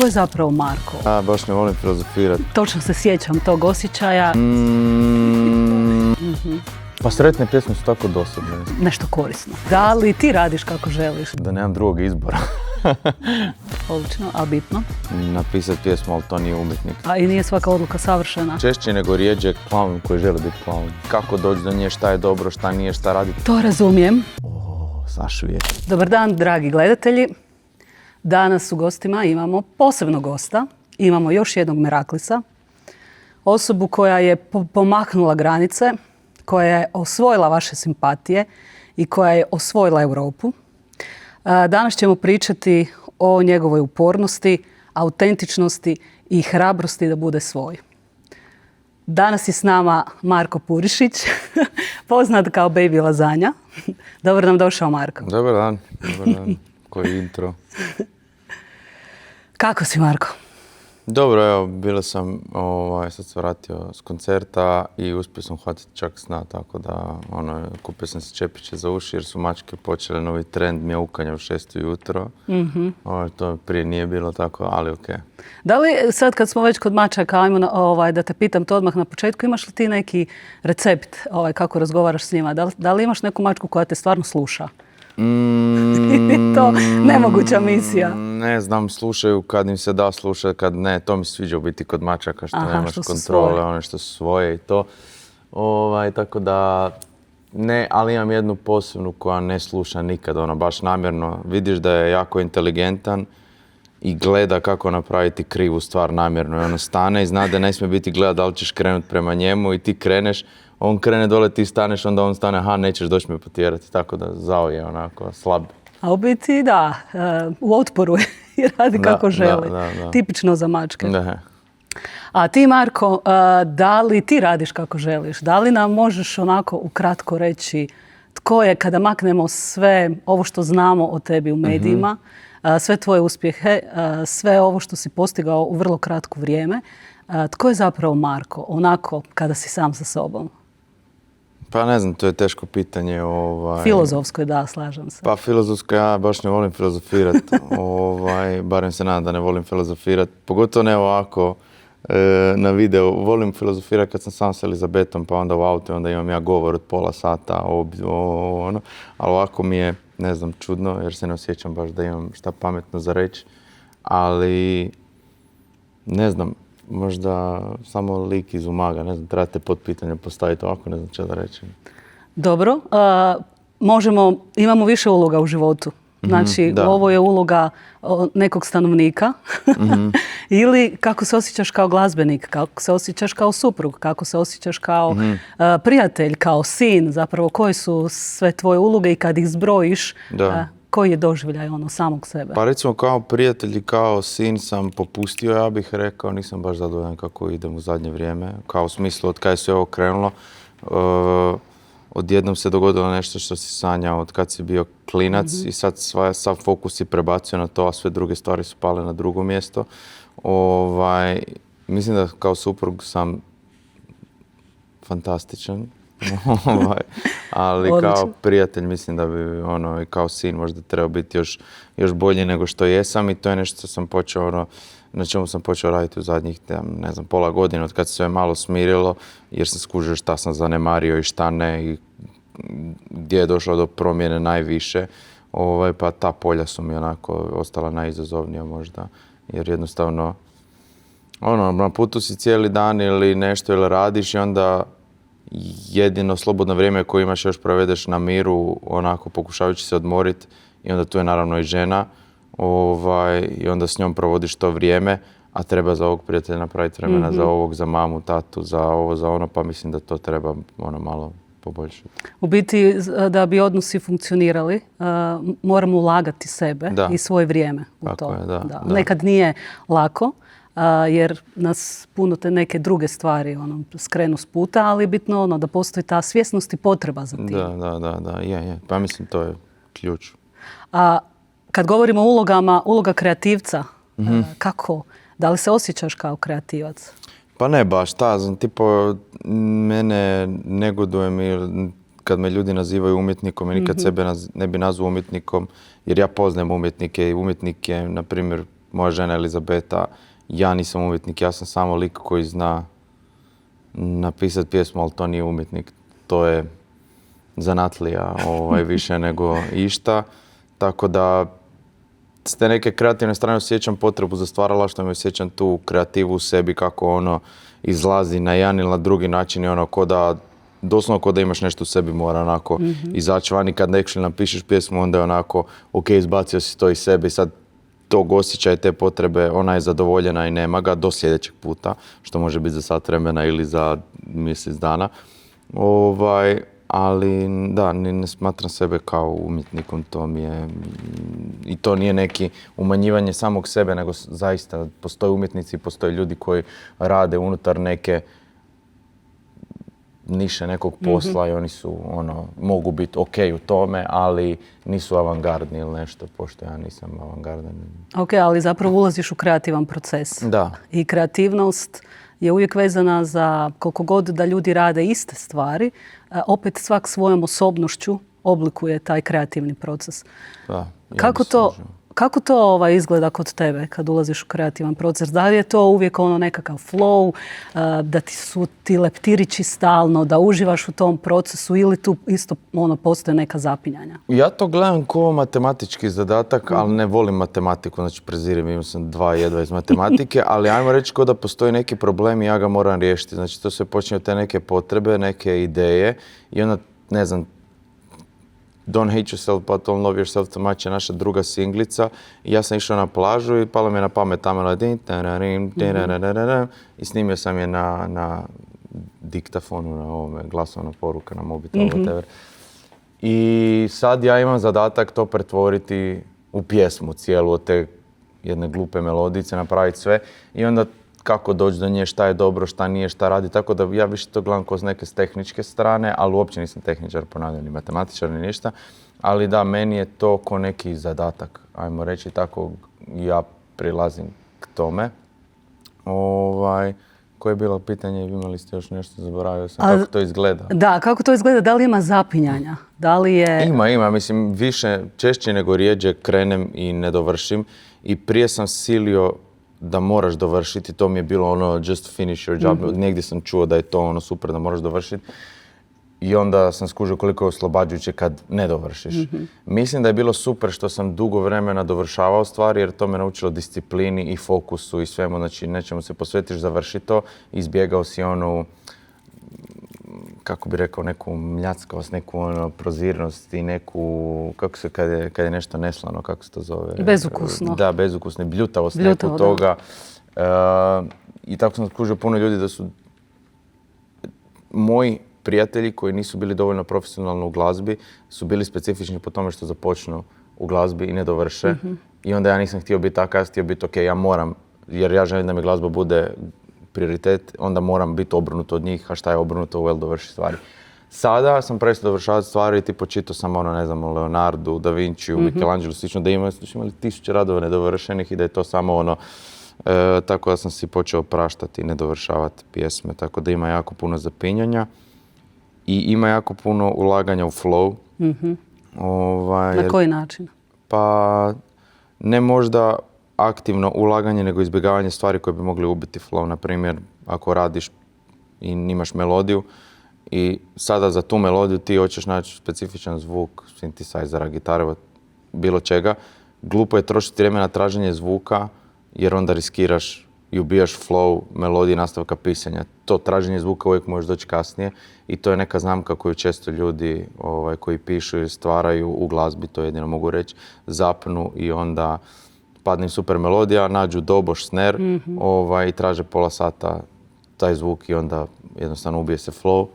Tko je zapravo Marko? Baš ne volim filozofirati. Točno se sjećam tog osjećaja. Pa sretne pjesme su tako dosadne. Nešto korisno. Da li ti radiš kako želiš? Da nemam drugog izbora. Odlično, a bitno? Napisati pjesmu, ali to nije umjetnik. A i nije svaka odluka savršena? Češće nego rijeđe klaun koji želi biti klaun. Kako doći do nje, šta je dobro, šta nije, šta raditi. To razumijem. Sašu je. Dobar dan, dragi gledatelji. Danas u gostima imamo posebnog gosta. Imamo još jednog Meraklisa. Osobu koja je pomaknula granice, koja je osvojila vaše simpatije i koja je osvojila Europu. Danas ćemo pričati o njegovoj upornosti, autentičnosti i hrabrosti da bude svoj. Danas je s nama Marko Purišić, poznat kao Baby Lazanja. Dobro nam došao, Marko. Dobar dan. Dobar dan. Koji intro. Kako si, Marko? Dobro, evo, bila sam, sad se vratio s koncerta i uspio sam hvatiti čak sna, tako da, kupio sam se čepiće za uši jer su mačke počele novi trend mjaukanja u 6 ujutro. To prije nije bilo tako, ali okej. Da li sad kad smo već kod mačaka, ajmo da te pitam to odmah na početku, imaš li ti neki recept kako razgovaraš s njima? Da li imaš neku mačku koja te stvarno sluša? To nemoguća misija. Ne znam, slušaju kad im se da slušati, kad ne. To mi se sviđa u biti kod mačaka, što nemaš kontrole, one što su svoje i to. Tako da, ne, ali imam jednu posebnu koja ne sluša nikad, baš namjerno. Vidiš da je jako inteligentan i gleda kako napraviti krivu stvar namjerno. I stane i zna da ne smije biti gleda da li ćeš krenuti prema njemu i ti kreneš. On krene dole, ti staneš, onda on stane, nećeš doći me potjerati, tako da zao je onako slab. A u biti da, u otporu i radi kako želi. Da. Tipično za mačke. Da. A ti, Marko, da li ti radiš kako želiš? Da li nam možeš onako ukratko reći tko je, kada maknemo sve ovo što znamo o tebi u medijima, sve tvoje uspjehe, sve ovo što si postigao u vrlo kratko vrijeme, tko je zapravo Marko, onako kada si sam sa sobom? Pa ne znam, to je teško pitanje. Filozofsko je, da, slažem se. Pa filozofsko, ja baš ne volim filozofirati. Barem se nadam da ne volim filozofirati. Pogotovo ne ovako na videu. Volim filozofirati kad sam sam s Elizabetom, pa onda u autu, onda imam ja govor od pola sata. Ali ovako mi je, ne znam, čudno, jer se ne osjećam baš da imam šta pametno za reći. Ali, ne znam, možda samo lik iz Umaga, ne znam, trebate potpitanje postaviti ovako, ne znam što da reći. Dobro, imamo više uloga u životu. Znači, ovo je uloga nekog stanovnika. Ili kako se osjećaš kao glazbenik, kako se osjećaš kao suprug, kako se osjećaš kao prijatelj, kao sin. Zapravo, koje su sve tvoje uloge i kad ih zbrojiš, koji je doživljaj samog sebe? Pa recimo kao prijatelj i kao sin sam popustio, ja bih rekao, nisam baš zadovoljan kako idem u zadnje vrijeme. Kao u smislu od kada je sve ovo krenulo, odjednom se dogodilo nešto što si sanjao od kad si bio klinac i sad sav fokus si prebacio na to, a sve druge stvari su pale na drugo mjesto. Mislim da kao suprug sam fantastičan. Ali kao prijatelj mislim da bi i kao sin možda trebao biti još bolji nego što jesam i to je nešto što sam počeo na čemu sam počeo raditi u zadnjih, ne znam, pola godine od kad se sve malo smirilo jer sam skužio šta sam zanemario i šta ne i gdje je došlo do promjene najviše, pa ta polja su mi onako ostala najizazovnija možda jer jednostavno na putu si cijeli dan ili nešto ili radiš i onda jedino slobodno vrijeme koje imaš još provedeš na miru, onako pokušavajući se odmoriti i onda tu je naravno i žena i onda s njom provodiš to vrijeme, a treba za ovog prijatelja napraviti vremena, za ovog, za mamu, tatu, za ovo, za ono, pa mislim da to treba malo poboljšati. U biti, da bi odnosi funkcionirali, moramo ulagati sebe i svoje vrijeme u to. Tako je, da. Nekad nije lako, jer nas puno te neke druge stvari skrenu s puta, ali je bitno da postoji ta svjesnost i potreba za tim. Da, je. Pa mislim to je ključ. Kad govorimo o ulogama, uloga kreativca, kako? Da li se osjećaš kao kreativac? Pa ne baš, mene negodujem kad me ljudi nazivaju umjetnikom i nikad sebe ne bi nazvao umjetnikom, jer ja poznajem umjetnike i umjetnik je, na primjer, moja žena Elizabeta, ja nisam umjetnik, ja sam samo lik koji zna napisati pjesmu, ali to nije umjetnik, to je zanatlija više nego išta. Tako da s te neke kreativne strane osjećam potrebu za stvaralaštvom i osjećam tu kreativu u sebi kako ono izlazi na jedan ili na drugi način i ono doslovno ko da imaš nešto u sebi mora onako izaći van i kad actually napišeš pjesmu onda je onako ok, izbacio si to iz sebe i sad tog osjećaja i te potrebe ona je zadovoljena i nema ga do sljedećeg puta, što može biti za sat vremena ili za mjesec dana. Ali da, ne smatram sebe kao umjetnikom, to mi je, i to nije neki umanjivanje samog sebe, nego zaista postoje umjetnici, postoje ljudi koji rade unutar neke niše nekog posla i oni su, mogu biti ok u tome, ali nisu avangardni ili nešto, pošto ja nisam avangardan. Ok, ali zapravo ulaziš u kreativan proces. Da. I kreativnost je uvijek vezana za koliko god da ljudi rade iste stvari, opet svak svojom osobnošću oblikuje taj kreativni proces. Da, kako to izgleda kod tebe kad ulaziš u kreativan proces? Da li je to uvijek nekakav flow, da su ti leptirići stalno, da uživaš u tom procesu ili tu isto postoje neka zapinjanja? Ja to gledam kao matematički zadatak, ali ne volim matematiku, znači prezirem, imam sam 2 jedva iz matematike, ali ajmo reći kao da postoji neki problem i ja ga moram riješiti. Znači to se počinje od te neke potrebe, neke ideje i onda, ne znam, Don't hate yourself, but don't love yourself too much je naša druga singlica. I ja sam išao na plažu i palo mi je na pamet tamo i snimio sam je na diktafonu, na ovome, glasovna poruka, na mobitelu, whatever. I sad ja imam zadatak to pretvoriti u pjesmu cijelu od te jedne glupe melodice, napraviti sve i onda kako doći do nje, šta je dobro, šta nije, šta radi. Tako da ja više to gledam kroz neke tehničke strane, ali uopće nisam tehničar, ponavljam, ni matematičar, ni ništa. Ali da, meni je to ko neki zadatak, ajmo reći, tako ja prilazim k tome. Koje je bilo pitanje, imali ste još nešto, zaboravio sam, kako to izgleda? Da, kako to izgleda, da li ima zapinjanja? Da li je... Ima, mislim, češće nego rijeđe krenem i ne dovršim. I prije sam silio da moraš dovršiti, to mi je bilo just finish your job. Negdje sam čuo da je to super da moraš dovršiti. I onda sam skužio koliko je oslobađajuće kad ne dovršiš. Mislim da je bilo super što sam dugo vremena dovršavao stvari jer to me naučilo disciplini i fokusu i svemu. Znači nečemu se posvetiš, završi to, izbjegao si kako bi rekao, neku mljackavost, neku prozirnost i neku, kako se, kad je nešto neslano, kako se to zove? Bezukusno. Da, bezukusno i bljutavost neku toga. I tako sam skužio puno ljudi da su moji prijatelji koji nisu bili dovoljno profesionalno u glazbi su bili specifični po tome što započnu u glazbi i ne dovrše. I onda ja nisam htio biti takav, ja sam htio biti ok, ja moram, jer ja želim da mi glazba bude prioritet, onda moram biti obrnut od njih, a šta je obrnuto, dovrši stvari. Sada sam prestao dovršavati stvari i tipo čitao sam ne znam, Leonardu, Da Vinciju, Michelangelo, slično, da imali 1000 radova nedovršenih i da je to samo tako da sam si počeo praštati i ne dovršavati pjesme, tako da ima jako puno zapinjanja i ima jako puno ulaganja u flow. Na koji način? Pa ne možda aktivno ulaganje, nego izbjegavanje stvari koje bi mogli ubiti flow. Na primjer, ako radiš i imaš melodiju i sada za tu melodiju ti hoćeš naći specifičan zvuk sintisajzera, gitare, bilo čega, glupo je trošiti vrijeme na traženje zvuka jer onda riskiraš i ubijaš flow melodije nastavka pisanja. To traženje zvuka uvijek možeš doći kasnije i to je neka znamka koju često ljudi koji pišu i stvaraju u glazbi, to jedino mogu reći, zapnu i onda padne im super melodija, nađu doboš, snare i traže pola sata taj zvuk i onda jednostavno ubije se flow.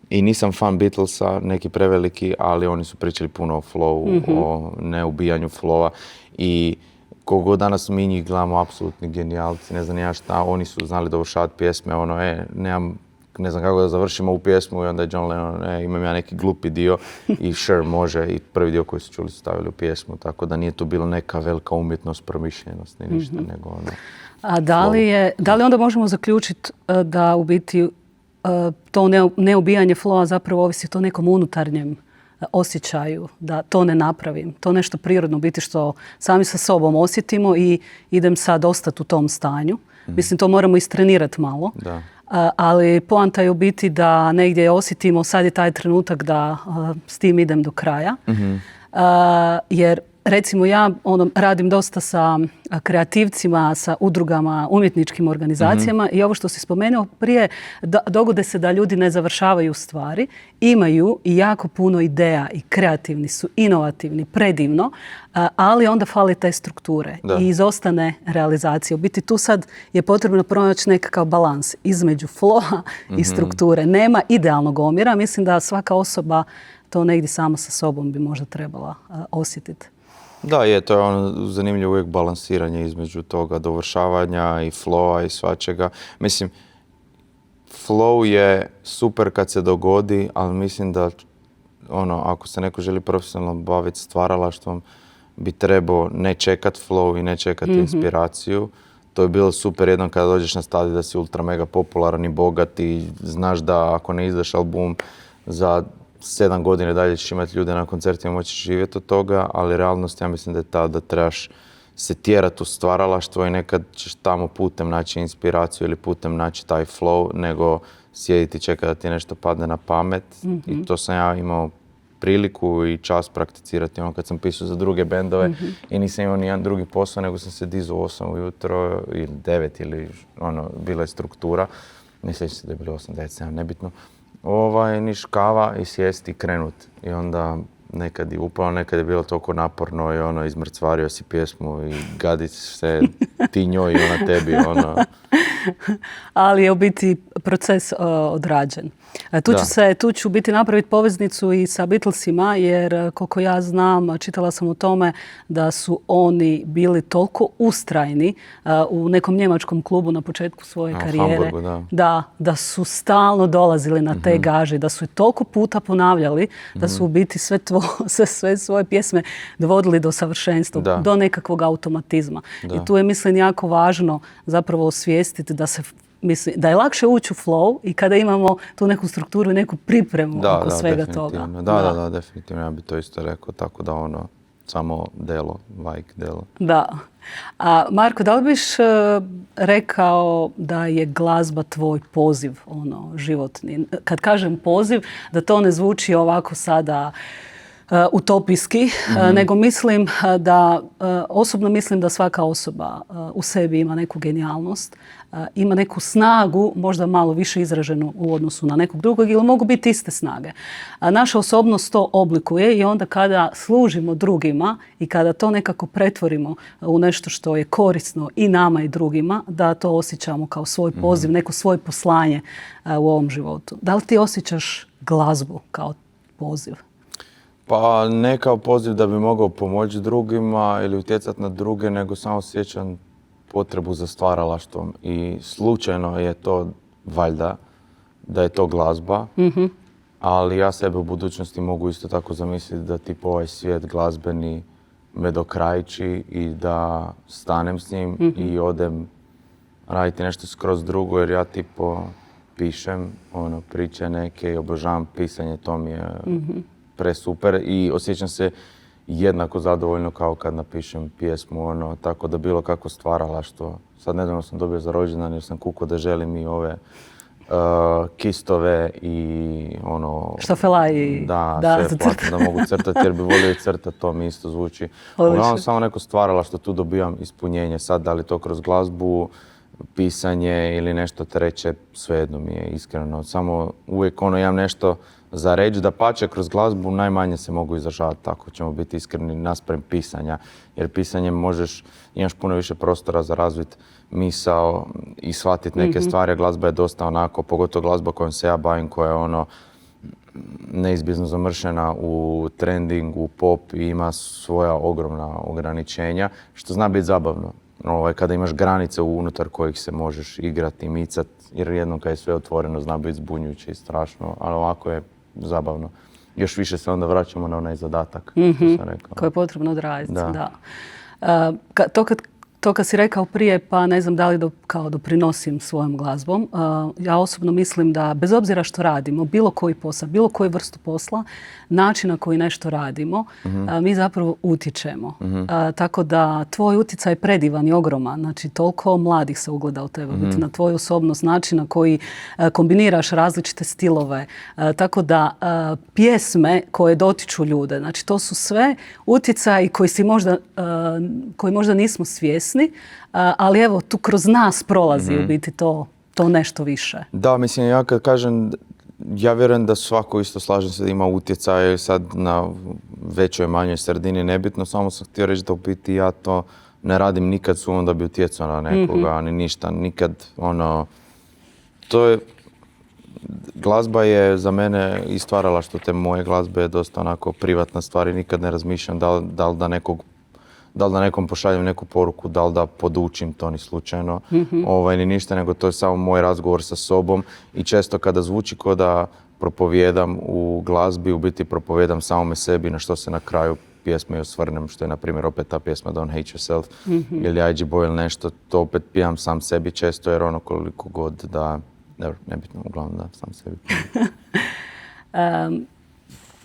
I nisam fan Beatlesa, neki preveliki, ali oni su pričali puno o flowu, o neubijanju flowa. I kogo danas mi njih gledamo, apsolutni genijalci, ne znam ja šta, oni su znali dovršavati pjesme, ne znam kako da završimo ovu pjesmu i onda je John Lennon, imam ja neki glupi dio i sure, može, i prvi dio koji su čuli su stavili u pjesmu, tako da nije tu bilo neka velika umjetnost, promišljenost, ni ništa, nego A da li onda možemo zaključiti da u biti to neubijanje flowa zapravo ovisi o nekom unutarnjem osjećaju da to ne napravim. To nešto prirodno biti što sami sa sobom osjetimo i idem sad ostati u tom stanju. Mislim, to moramo istrenirati malo. Da. Ali poanta je u biti da negdje osjetimo sad je taj trenutak da s tim idem do kraja. Jer recimo ja radim dosta sa kreativcima, sa udrugama, umjetničkim organizacijama i ovo što si spomenuo prije, dogode se da ljudi ne završavaju stvari, imaju i jako puno ideja i kreativni su, inovativni, predivno, ali onda fali te strukture i izostane realizacija. U biti tu sad je potrebno pronaći nekakav balans između flowa i strukture. Nema idealnog omjera, mislim da svaka osoba to negdje sama sa sobom bi možda trebala osjetiti. Da, to je ono zanimljivo uvijek balansiranje između toga dovršavanja i flowa i svačega. Mislim, flow je super kad se dogodi, ali mislim da ako se neko želi profesionalno baviti stvaralaštvom, bi trebao ne čekat flow i ne čekati inspiraciju. To je bilo super jednom kada dođeš na stadij da si ultra mega popularan i bogat i znaš da ako ne izdaš album za 7 godina dalje ćeš imati ljude na koncertima, moći živjeti od toga, ali realnost ja mislim da je ta da trebaš se tjerati u stvaralaštvo i nekad ćeš tamo putem naći inspiraciju ili putem naći taj flow, nego sjediti i čekati da ti nešto padne na pamet. I to sam ja imao priliku i čast prakticirati kad sam pisao za druge bendove i nisam imao nijedan drugi posao, nego sam se dizao 8 ujutro ili 9 ili bila je struktura. Ne sjećam se da je bilo 8, 9, 7, nebitno. Niš kava i sjesti i krenut. I onda nekad je upalo, nekad je bilo toliko naporno i izmrcvario si pjesmu i gadi se ti njoj i ona tebi. Ali je u biti proces odrađen. Tu ću biti napraviti poveznicu i sa Beatlesima, jer koliko ja znam, čitala sam o tome da su oni bili toliko ustrajni u nekom njemačkom klubu na početku svoje karijere. Hamburgu, da su stalno dolazili na te gaže, da su je toliko puta ponavljali, da su u biti sve svoje pjesme dovodili do savršenstva, do nekakvog automatizma. I tu je, mislim, jako važno zapravo osvijestiti da je lakše ući u flow i kada imamo tu neku strukturu i neku pripremu oko svega toga. Da, definitivno. Ja bi to isto rekao, tako da samo delo, delo. Da. Marko, da li biš rekao da je glazba tvoj poziv, životni? Kad kažem poziv, da to ne zvuči ovako sada utopijski, nego mislim osobno mislim da svaka osoba u sebi ima neku genijalnost, ima neku snagu, možda malo više izraženu u odnosu na nekog drugog ili mogu biti iste snage. Naša osobnost to oblikuje i onda kada služimo drugima i kada to nekako pretvorimo u nešto što je korisno i nama i drugima, da to osjećamo kao svoj poziv, neko svoje poslanje u ovom životu. Da li ti osjećaš glazbu kao poziv? Pa ne kao poziv da bi mogao pomoći drugima ili utjecati na druge, nego samo osjećam potrebu za stvaralaštvom. I slučajno je to, valjda, da je to glazba, ali ja sebe u budućnosti mogu isto tako zamisliti da ovaj svijet glazbeni me dokrajči i da stanem s njim i odem raditi nešto skroz drugo, jer ja pišem priče neke i obožavam pisanje, to mi je presuper i osjećam se jednako zadovoljno kao kad napišem pjesmu, tako da bilo kako stvaralaštvo. Sad nedavno sam dobio za rođendan jer sam kukao da želim i ove kistove i štafela i sve platno da mogu crtati jer bi volio i crtati, to mi isto zvuči. Uglavnom samo neko stvaralaštvo, tu dobijam ispunjenje. Sad da li to kroz glazbu, pisanje ili nešto treće, svejedno mi je iskreno. Samo uvijek imam nešto za reći, da pače kroz glazbu najmanje se mogu izražavati, tako ćemo biti iskreni naspram pisanja. Jer pisanjem imaš puno više prostora za razvit misao i shvatiti neke stvari. Glazba je dosta pogotovo glazba kojom se ja bavim, koja je neizbježno zamršena u trending, u pop i ima svoja ogromna ograničenja, što zna biti zabavno. Kada imaš granice unutar kojih se možeš igrati i micati, jer jednom kad je sve otvoreno zna biti zbunjujuće i strašno, ali ovako je zabavno. Još više se onda vraćamo na onaj zadatak, što sam rekao. Koji je potrebno odraditi, da. To to kad si rekao prije, pa ne znam da li kao doprinosim svojom glazbom. Ja osobno mislim da bez obzira što radimo, bilo koji posao, bilo koju vrstu posla, način na koji nešto radimo, mi zapravo utječemo. Tako da tvoj utjecaj je predivan i ogroman. Znači, toliko mladih se ugleda u tebe, na tvoju osobnost, način na koji kombiniraš različite stilove. Tako da pjesme koje dotiču ljude, znači to su sve utjecaji koji možda nismo svjesni, ali evo tu kroz nas prolazi u biti to nešto više. Da, mislim, ja kad kažem, ja vjerujem da svako isto, slažem se, da ima utjecaj sad na većoj, manjoj sredini, nebitno, samo sam htio reći da u biti ja to ne radim nikad sumom da bi utjecao na nekoga, ni ništa, nikad, to je, glazba je za mene i stvaralaštvo te moje glazbe je dosta onako privatna stvar i nikad ne razmišljam da li da nekom pošaljem neku poruku, da li da podučim to ni slučajno, ni ništa, nego to je samo moj razgovor sa sobom i često kada zvuči kao da propovijedam u glazbi, u biti propovijedam samome sebi, na što se na kraju pjesme i osvrnem, što je na primjer opet ta pjesma Don't Hate Yourself ili IG Boy ili nešto, to opet pijam sam sebi često jer koliko god da, nebitno, uglavnom da sam sebi pijam.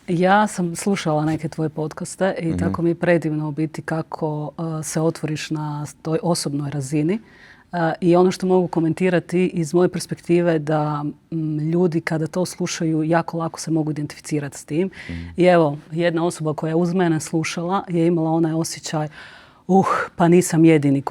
Ja sam slušala neke tvoje podcaste i tako mi je predivno biti kako se otvoriš na toj osobnoj razini. I ono što mogu komentirati iz moje perspektive da ljudi kada to slušaju jako lako se mogu identificirati s tim. I evo, jedna osoba koja je uz mene slušala je imala onaj osjećaj pa nisam jedini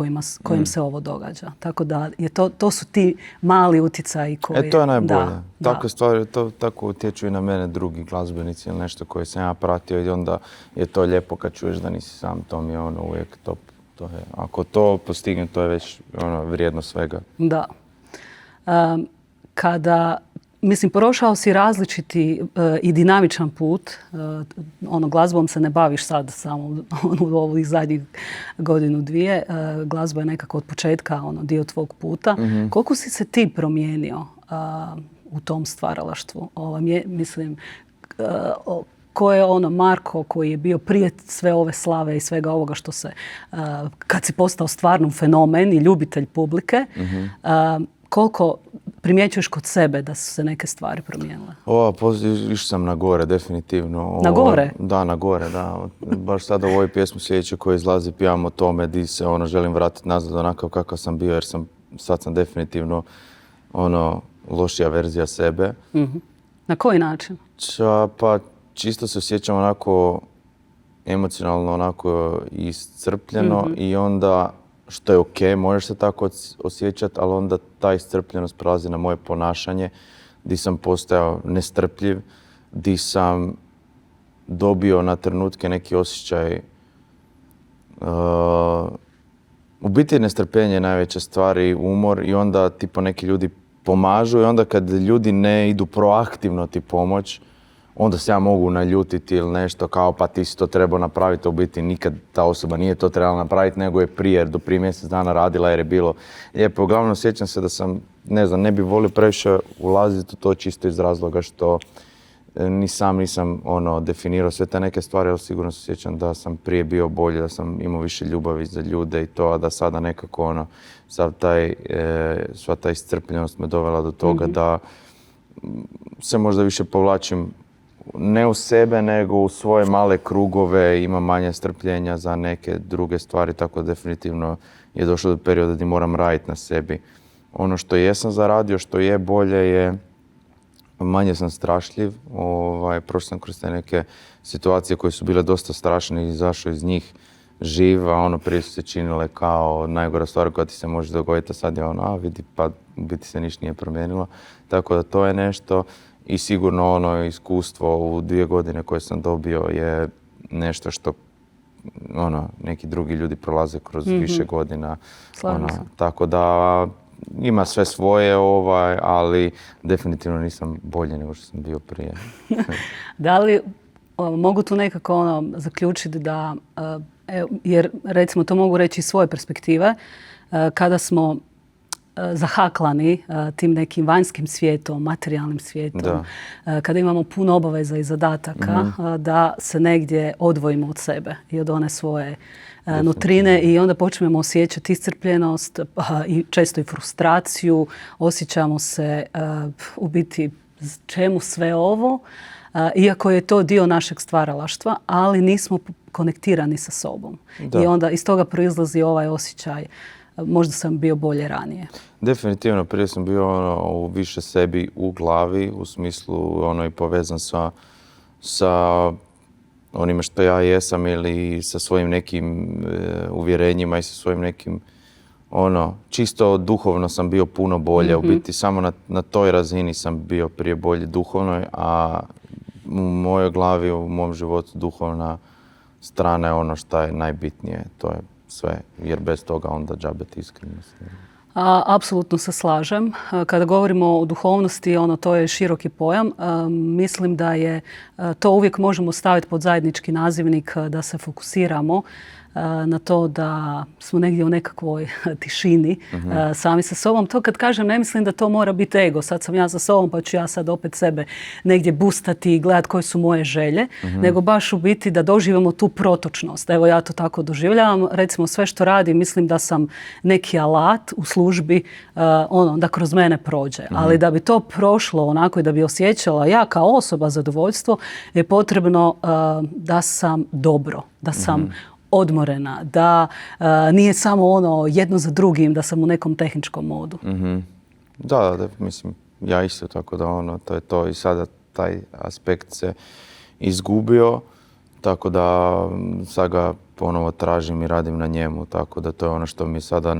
kojim se ovo događa. Tako da to su ti mali utjecaji koji... To je najbolje. Takve stvari, tako utječu i na mene drugi glazbenici ili nešto koje sam ja pratio i onda je to lijepo kad čuješ da nisi sam, to mi je uvijek top. Ako to postigne, to je već vrijedno svega. Da. Mislim, prošao si različiti i dinamičan put. Glazbom se ne baviš sad samo u ovih zadnjih godinu, dvije. Glazba je nekako od početka dio tvog puta. Koliko si se ti promijenio u tom stvaralaštvu? Mislim, ko je Marko koji je bio prije sve ove slave i svega ovoga što se, kad si postao stvarno fenomen i ljubitelj publike, koliko primjećuješ kod sebe da su se neke stvari promijenile? Išao sam na gore, definitivno. Na gore? Da, na gore, da. Baš sada u ovoj pjesmu sljedeće koja izlazi pijamo o tome di se želim vratiti nazad onakav kakav sam bio jer sad sam definitivno lošija verzija sebe. Na koji način? Pa čisto se osjećam onako emocionalno onako iscrpljeno i onda što je okej, možeš se tako osjećati, ali onda ta iscrpljenost prelazi na moje ponašanje, di sam postajao nestrpljiv, di sam dobio na trenutke neki osjećaj. U biti nestrpljenje je najveća stvar i umor i onda ti neki ljudi pomažu i onda kad ljudi ne idu proaktivno ti pomoć, onda se ja mogu naljutiti ili nešto kao pa ti si to trebao napraviti, u biti nikad ta osoba nije to trebala napraviti nego je prije, jer do prije mjesec dana radila jer je bilo lijepo. Uglavnom sjećam se da sam, ne bi volio previše ulaziti u to čisto iz razloga što nisam definirao sve te neke stvari, ali sigurno se sjećam da sam prije bio bolji, da sam imao više ljubavi za ljude i to, a da sada nekako sva ta iscrpljenost me dovela do toga da se možda više povlačim ne u sebe, nego u svoje male krugove, imam manje strpljenja za neke druge stvari, tako da definitivno je došlo do perioda gdje moram raditi na sebi. Ono što jesam zaradio, što je bolje je manje sam strašljiv. Prošao sam kroz te neke situacije koje su bile dosta strašne i izašao iz njih živ, a prije su se činile kao najgora stvar koja ti se može dogoditi, a sad je vidi, pa u biti se ništa nije promijenilo. Tako da to je nešto. I sigurno iskustvo u 2 godine koje sam dobio je nešto što neki drugi ljudi prolaze kroz više godina. Tako da ima sve svoje, ali definitivno nisam bolji nego što sam bio prije. Da li mogu tu nekako zaključiti da, jer recimo to mogu reći iz svoje perspektive, kada smo zahaklani tim nekim vanjskim svijetom, materijalnim svijetom, kada imamo puno obaveza i zadataka, da se negdje odvojimo od sebe i od one svoje nutrine i onda počnemo osjećati iscrpljenost i često i frustraciju, osjećamo se u biti čemu sve ovo, iako je to dio našeg stvaralaštva, ali nismo konektirani sa sobom. Da. I onda iz toga proizlazi ovaj osjećaj, možda sam bio bolje ranije. Definitivno, prije sam bio više sebi u glavi, u smislu i povezan sa onime što ja jesam ili sa svojim nekim uvjerenjima i sa svojim nekim čisto duhovno sam bio puno bolje. U biti samo na toj razini sam bio prije bolje duhovnoj, a u mojoj glavi, u mom životu duhovna strana je ono što je najbitnije. To je sve, jer bez toga onda džabet iskrenost. Apsolutno se slažem. Kada govorimo o duhovnosti, to je široki pojam. Mislim da je to uvijek možemo staviti pod zajednički nazivnik, da se fokusiramo na to da smo negdje u nekakvoj tišini sami sa sobom. To kad kažem, ne mislim da to mora biti ego. Sad sam ja sa sobom pa ću ja sad opet sebe negdje bustati i gledati koje su moje želje, nego baš u biti da doživimo tu protočnost. Evo ja to tako doživljavam. Recimo sve što radim, mislim da sam neki alat u službi da kroz mene prođe. Ali da bi to prošlo onako i da bi osjećala ja kao osoba zadovoljstvo, je potrebno da sam dobro, da sam odmorena, da nije samo jedno za drugim, da sam u nekom tehničkom modu. Da, mislim, ja isto tako da to je to i sada taj aspekt se izgubio, tako da sad ga ponovo tražim i radim na njemu, tako da to je ono što mi sada,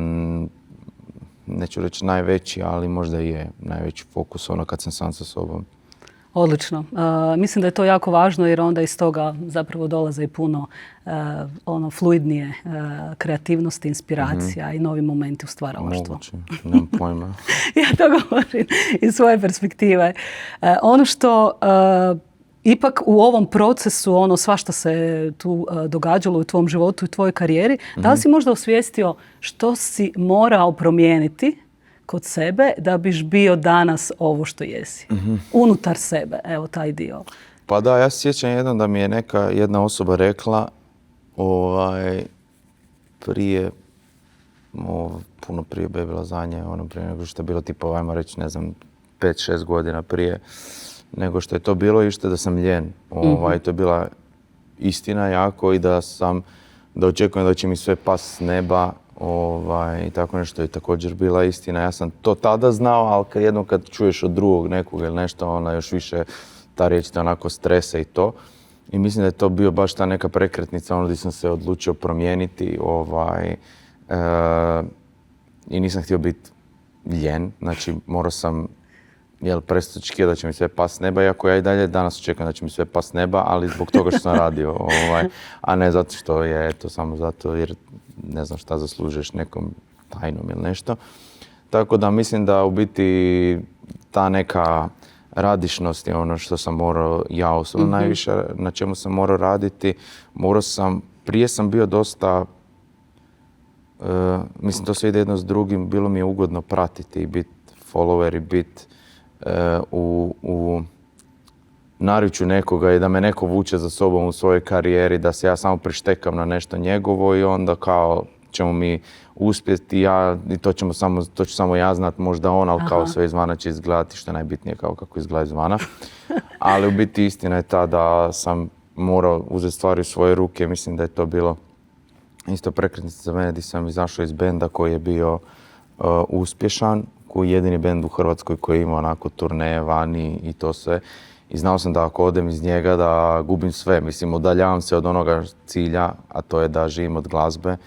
neću reći najveći, ali možda i je najveći fokus kad sam sam sa sobom. Odlično. Mislim da je to jako važno jer onda iz toga zapravo dolaze i puno fluidnije kreativnosti, inspiracija i novi momenti u stvaralaštvu. Moguće, nemam pojma. Ja to govorim iz svoje perspektive. Ono što ipak u ovom procesu, svašta se tu događalo u tvom životu i tvojoj karijeri, da li si možda osvijestio što si morao promijeniti kod sebe da biš bio danas ovo što jesi? Unutar sebe, evo taj dio. Pa da, ja se sjećam jednom da mi je jedna osoba rekla prije, puno prije Baby Lazanje, prije nego što je bilo tipa, ajmo reći, ne znam, 5-6 godina prije nego što je to bilo i što da sam ljen. To je bila istina jako i da očekujem da će mi sve pas s neba. I tako nešto je također bila istina. Ja sam to tada znao, ali jednom kad čuješ od drugog nekog ili nešto, još više ta riječ te onako stresa i to. I mislim da je to bio baš ta neka prekretnica, gdje sam se odlučio promijeniti i nisam htio biti ljen. Znači, morao sam prestati očekivati da će mi sve pas s neba, iako ja i dalje danas očekujem da će mi sve pas s neba, ali zbog toga što sam radio, a ne zato što je to samo zato jer ne znam šta zaslužuješ nekom tajnom ili nešto. Tako da mislim da u biti ta neka radišnost je ono što sam morao ja osobno najviše, na čemu sam morao raditi. Prije sam bio dosta, mislim to sve ide jedno s drugim, bilo mi je ugodno pratiti i biti follower i biti u naručju nekoga i da me neko vuče za sobom u svojoj karijeri, da se ja samo prištekam na nešto njegovo i onda kao ćemo mi uspjeti i to ću samo ja znat, možda on, ali kao sve izvana će izgledati, što je najbitnije kao kako izgleda izvana. Ali u biti istina je ta da sam morao uzeti stvari u svoje ruke. Mislim da je to bilo isto prekretnica za mene gdje sam izašao iz benda koji je bio uspješan, koji je jedini bend u Hrvatskoj koji ima onako turneje vani i to sve. I znao sam da ako odem iz njega da gubim sve. Mislim, udaljavam se od onoga cilja, a to je da živim od glazbe.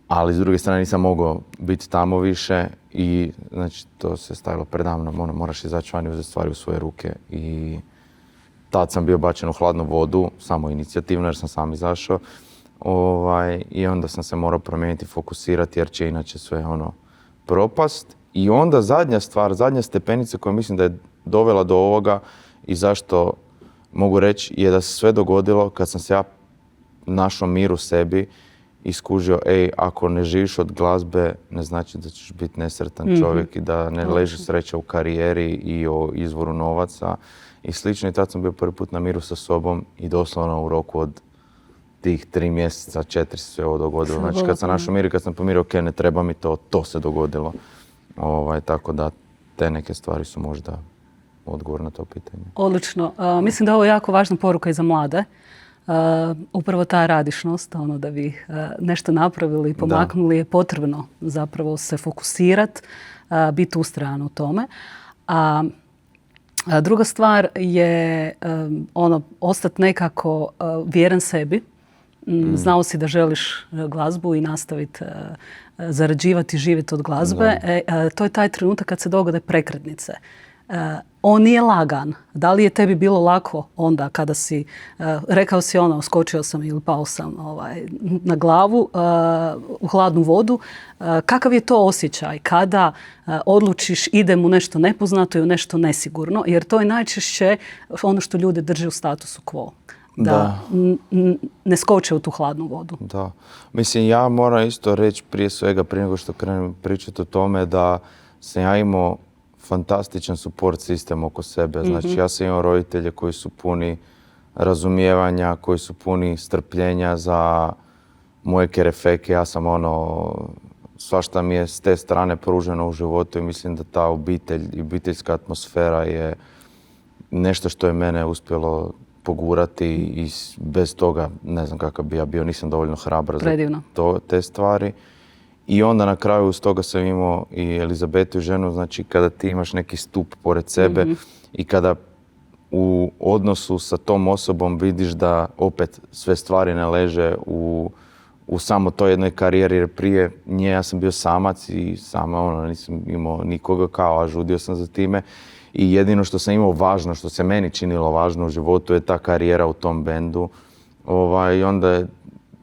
Ali s druge strane nisam mogao biti tamo više i znači to se stavilo predamno. Moraš izaći van i uzeti stvari u svoje ruke. I tad sam bio bačen u hladnu vodu, samo inicijativno jer sam sam izašao. I onda sam se morao promijeniti, fokusirati jer će inače sve propast. I onda zadnja stepenica koja mislim da je dovela do ovoga i zašto mogu reći je da se sve dogodilo kad sam se ja našao mir u sebi i skužio, ako ne živiš od glazbe, ne znači da ćeš biti nesretan čovjek i da ne leži sreća u karijeri i o izvoru novaca i slično. I tad sam bio prvi put na miru sa sobom i doslovno u roku od tih 3 mjeseca, 4 se sve ovo dogodilo. Znači kad sam našao mir i kad sam pomirio, ok, ne treba mi to se dogodilo. Tako da te neke stvari su možda odgovor na to pitanje. Odlično. Mislim da je ovo jako važna poruka i za mlade. Upravo ta radišnost, da bi nešto napravili i pomaknuli, je potrebno zapravo se fokusirati, biti ustrajan u tome. A druga stvar je ostati nekako vjeren sebi. Znao si da želiš glazbu i nastaviti zarađivati i živjeti od glazbe. To je taj trenutak kad se dogode prekretnice. On nije lagan. Da li je tebi bilo lako onda kada si, rekao si skočio sam ili pao sam na glavu u hladnu vodu. Kakav je to osjećaj kada odlučiš idem u nešto nepoznato i u nešto nesigurno? Jer to je najčešće ono što ljude drži u statusu quo. Da ne skoče u tu hladnu vodu. Da. Mislim, ja moram isto reći prije svega, prije nego što krenem pričati o tome, da sam ja imao fantastičan support sistem oko sebe. Znači, ja sam imao roditelje koji su puni razumijevanja, koji su puni strpljenja za moje kerefeke. Ja sam svašta mi je s te strane pruženo u životu i mislim da ta obitelj i obiteljska atmosfera je nešto što je mene uspjelo pogurati i bez toga ne znam kakav bi ja bio, nisam dovoljno hrabar za te stvari. I onda na kraju uz toga sam imao i Elizabetu i ženu, znači kada ti imaš neki stup pored sebe i kada u odnosu sa tom osobom vidiš da opet sve stvari ne leže u samo toj jednoj karijeri, jer prije nje ja sam bio samac i sama nisam imao nikoga a žudio sam za time. I jedino što sam imao važno, što se meni činilo važno u životu je ta karijera u tom bendu. I onda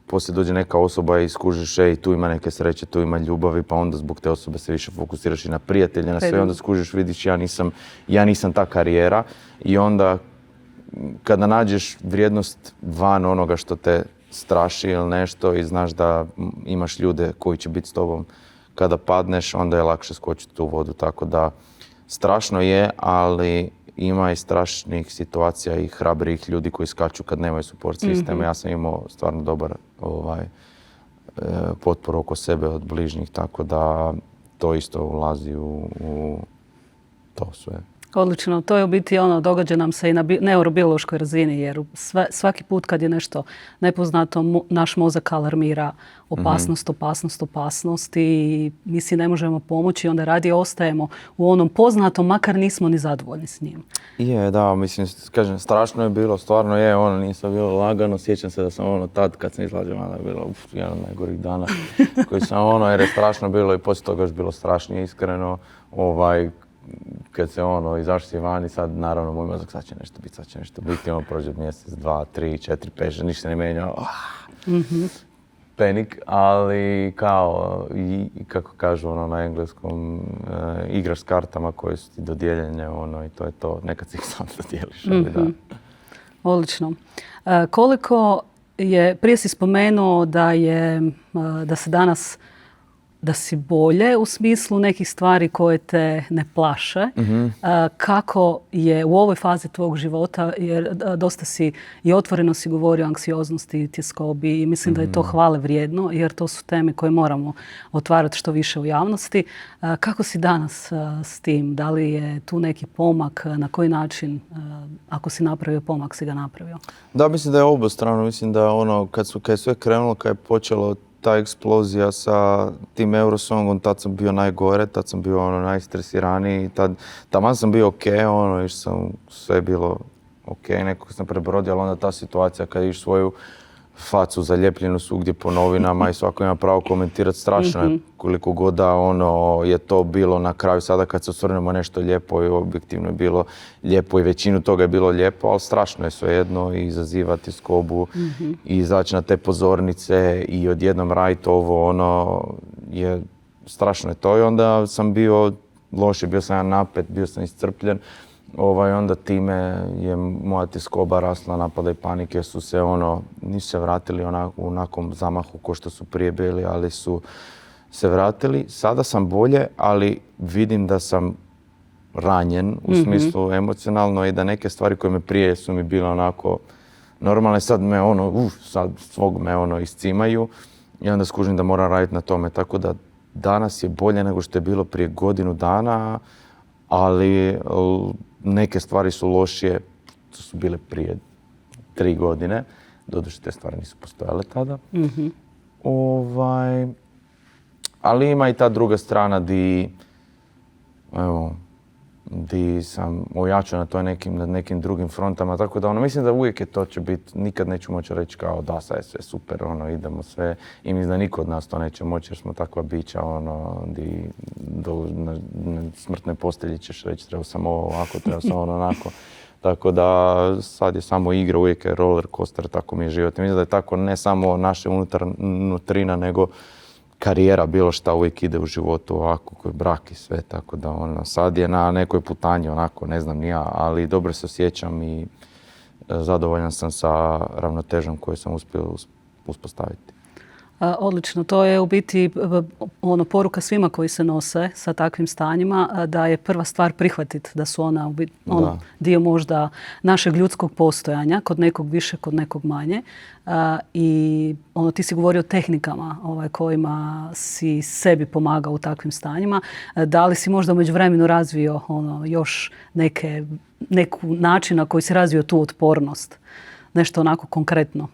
poslije dođe neka osoba i skužiš, tu ima neke sreće, tu ima ljubavi, pa onda zbog te osobe se više fokusiraš i na prijatelje, na sve. Onda skužiš, vidiš, ja nisam ta karijera. I onda kada nađeš vrijednost van onoga što te straši ili nešto i znaš da imaš ljude koji će biti s tobom kada padneš, onda je lakše skočiti u vodu. Tako da strašno je, ali ima i strašnih situacija i hrabrijih ljudi koji skaču kad nemaju support sistema. Ja sam imao stvarno dobar potporu oko sebe od bližnjih, tako da to isto ulazi u to sve. Odlično. To je u biti događa nam se i na neurobiološkoj razini, jer svaki put kad je nešto nepoznato, naš mozak alarmira opasnost i mi si ne možemo pomoći, onda radije ostajemo u onom poznatom, makar nismo ni zadovoljni s njim. Je, da, mislim, kažem, strašno je bilo, stvarno je, nisam bilo lagano, sjećam se da sam tad kad sam izlazio, je bilo jedan od najgorih dana koji sam jer je strašno bilo i poslije toga još bilo strašnije, iskreno, kad se izašli si van i sad naravno moj mozak sad će nešto biti, prođe mjesec, 2, 3, 4, 5, ništa se ne mijenja, panik, ali kako kažu na engleskom, igraš s kartama koje su ti dodijeljene i to je to, nekad si ih sam dodijeliš. Da. Odlično. Koliko je, prije si spomenuo da se danas da si bolje u smislu nekih stvari koje te ne plaše. Kako je u ovoj fazi tvog života, jer dosta si i otvoreno si govorio o anksioznosti i tjeskobi i mislim da je to hvale vrijedno, jer to su teme koje moramo otvarati što više u javnosti. Kako si danas s tim? Da li je tu neki pomak? Na koji način, ako si napravio pomak, si ga napravio? Da, mislim da je obostrano. Mislim da kad je sve krenulo, kad je počelo ta eksplozija sa tim Eurosongom, tad sam bio najgore, tad sam bio najstresiraniji, taman sam bio ok, sve je bilo ok, nekako sam prebrodio, ali onda ta situacija kad iš svoju facu zalijepljenu svugdje po novinama i svako ima pravo komentirati, strašno je koliko god da je to bilo na kraju. Sada kad se osvrnemo nešto lijepo i objektivno je bilo lijepo i većinu toga je bilo lijepo, ali strašno je svejedno i izazivati skobu i izaći na te pozornice i odjednom raditi ovo, strašno je to. I onda sam bio loši, bio sam ja napet, bio sam iscrpljen. Onda time je moja tjeskoba rasla, napada i panike su se nisu se vratili u onakom zamahu ko što su prije bili, ali su se vratili. Sada sam bolje, ali vidim da sam ranjen u smislu emocionalno i da neke stvari koje me prije su mi bile onako normalne, sad me sad svog me iscimaju i onda skužim da moram raditi na tome. Tako da danas je bolje nego što je bilo prije godinu dana, ali neke stvari su lošije, to su bile prije 3 godine. Doduše te stvari nisu postojale tada. Ali ima i ta druga strana di sam ojačao na nekim drugim frontama, tako da mislim da uvijek je to će biti, nikad neću moći reći kao da sad je sve super, idemo sve i mislim da niko od nas to neće moći jer smo takva bića, di na smrtnoj postelji ćeš reći treba sam ovo ovako, treba sam onako. Tako da sad je samo igra, uvijek je roller coaster, tako mi je život. Mislim da je tako ne samo naše unutarina, nego karijera, bilo šta uvijek ide u životu ovako, koji brak i sve, tako da sad je na nekoj putanji onako, ne znam ni ja, ali dobro se osjećam i zadovoljan sam sa ravnotežom koju sam uspio uspostaviti. Odlično, to je u biti poruka svima koji se nose sa takvim stanjima, da je prva stvar prihvatiti da su ona dio možda našeg ljudskog postojanja, kod nekog više, kod nekog manje. I ti si govorio o tehnikama kojima si sebi pomagao u takvim stanjima. Da li si možda u međuvremenu razvio još neku način na koji si razvio tu otpornost? Nešto onako konkretno?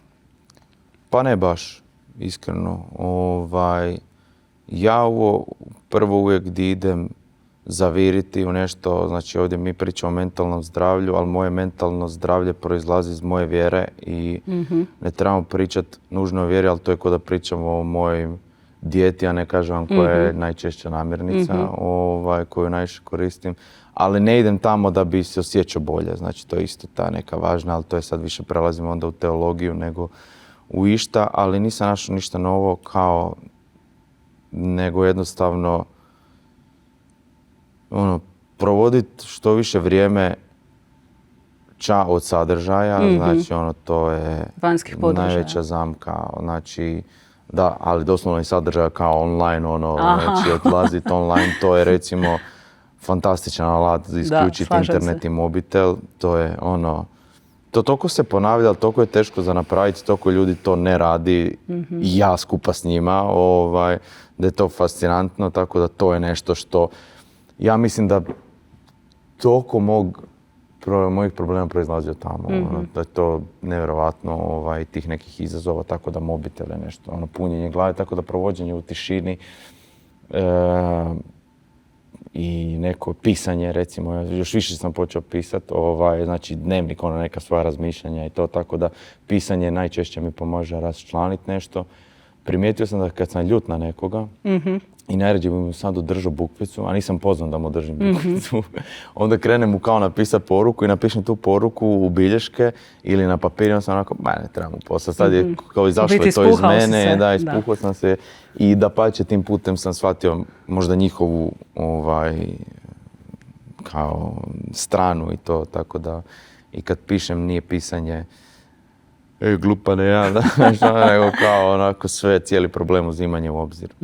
Pa ne baš. Iskreno, ja ovo prvo uvijek gdje idem zaviriti u nešto, znači ovdje mi pričamo o mentalnom zdravlju, ali moje mentalno zdravlje proizlazi iz moje vjere i ne trebamo pričati nužno o vjeri, ali to je kao da pričamo o mojoj dijeti, a ne kažem vam koja je najčešća namirnica koju najviše koristim. Ali ne idem tamo da bi se osjećao bolje, znači to je isto ta neka važna, ali to je sad više prelazimo onda u teologiju nego u išta, ali nisam našao ništa novo nego jednostavno provoditi što više vrijeme od sadržaja, znači to je najveća zamka, znači da, ali doslovno i sadržaja kao online, znači odlaziti online, to je recimo fantastičan alat za isključiti internet i mobitel, to je to toliko se ponavlja, toliko je teško za napraviti, toliko ljudi to ne radi i ja skupa s njima, da je to fascinantno, tako da to je nešto što ja mislim da toliko mojih problema proizlazi od tamo, da je to nevjerovatno tih nekih izazova, tako da mobitel je nešto, punjenje glave, tako da provođenje u tišini i neko pisanje, recimo, još više sam počeo pisati, znači dnevnik, neka svoja razmišljanja i to, tako da pisanje najčešće mi pomaže raščlaniti nešto. Primijetio sam da kad sam ljut na nekoga i najrađe bi mu sad držao bukvicu, a nisam pozvan da mu držim bukvicu, onda krenem mu kao napisati poruku i napišem tu poruku u bilješke ili na papir i onda sam onako, ne trebam mu poslati, sad je kao izašlo je to iz mene, da, ispuhao sam se i dapače tim putem sam shvatio možda njihovu kao stranu i to, tako da i kad pišem nije pisanje glupa ne ja, nego kao onako sve, cijeli problem uzimanje u obzir.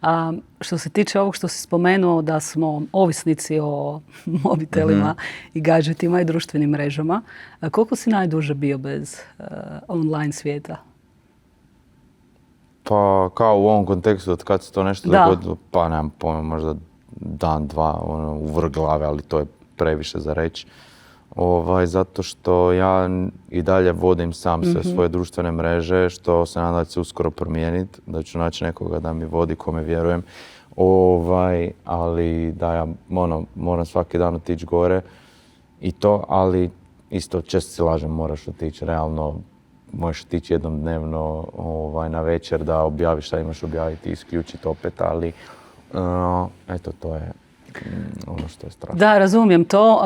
A što se tiče ovog što si spomenuo da smo ovisnici o mobitelima i gadžetima i društvenim mrežama, koliko si najduže bio bez online svijeta? Pa kao u ovom kontekstu od kad se to nešto dogodilo, pa nemam pojma, možda dan, dva, u vrh glave, ali to je previše za reći. Zato što ja i dalje vodim sam sve svoje društvene mreže, što se nadam da će se uskoro promijeniti, da ću naći nekoga da mi vodi, kome vjerujem. Ali da ja moram svaki dan otići gore i to, ali isto često se lažem, moraš otići realno, možeš otići jednom dnevno na večer da objaviš šta imaš objaviti i isključiti opet, ali eto to je ono što je strašno. Da, razumijem to.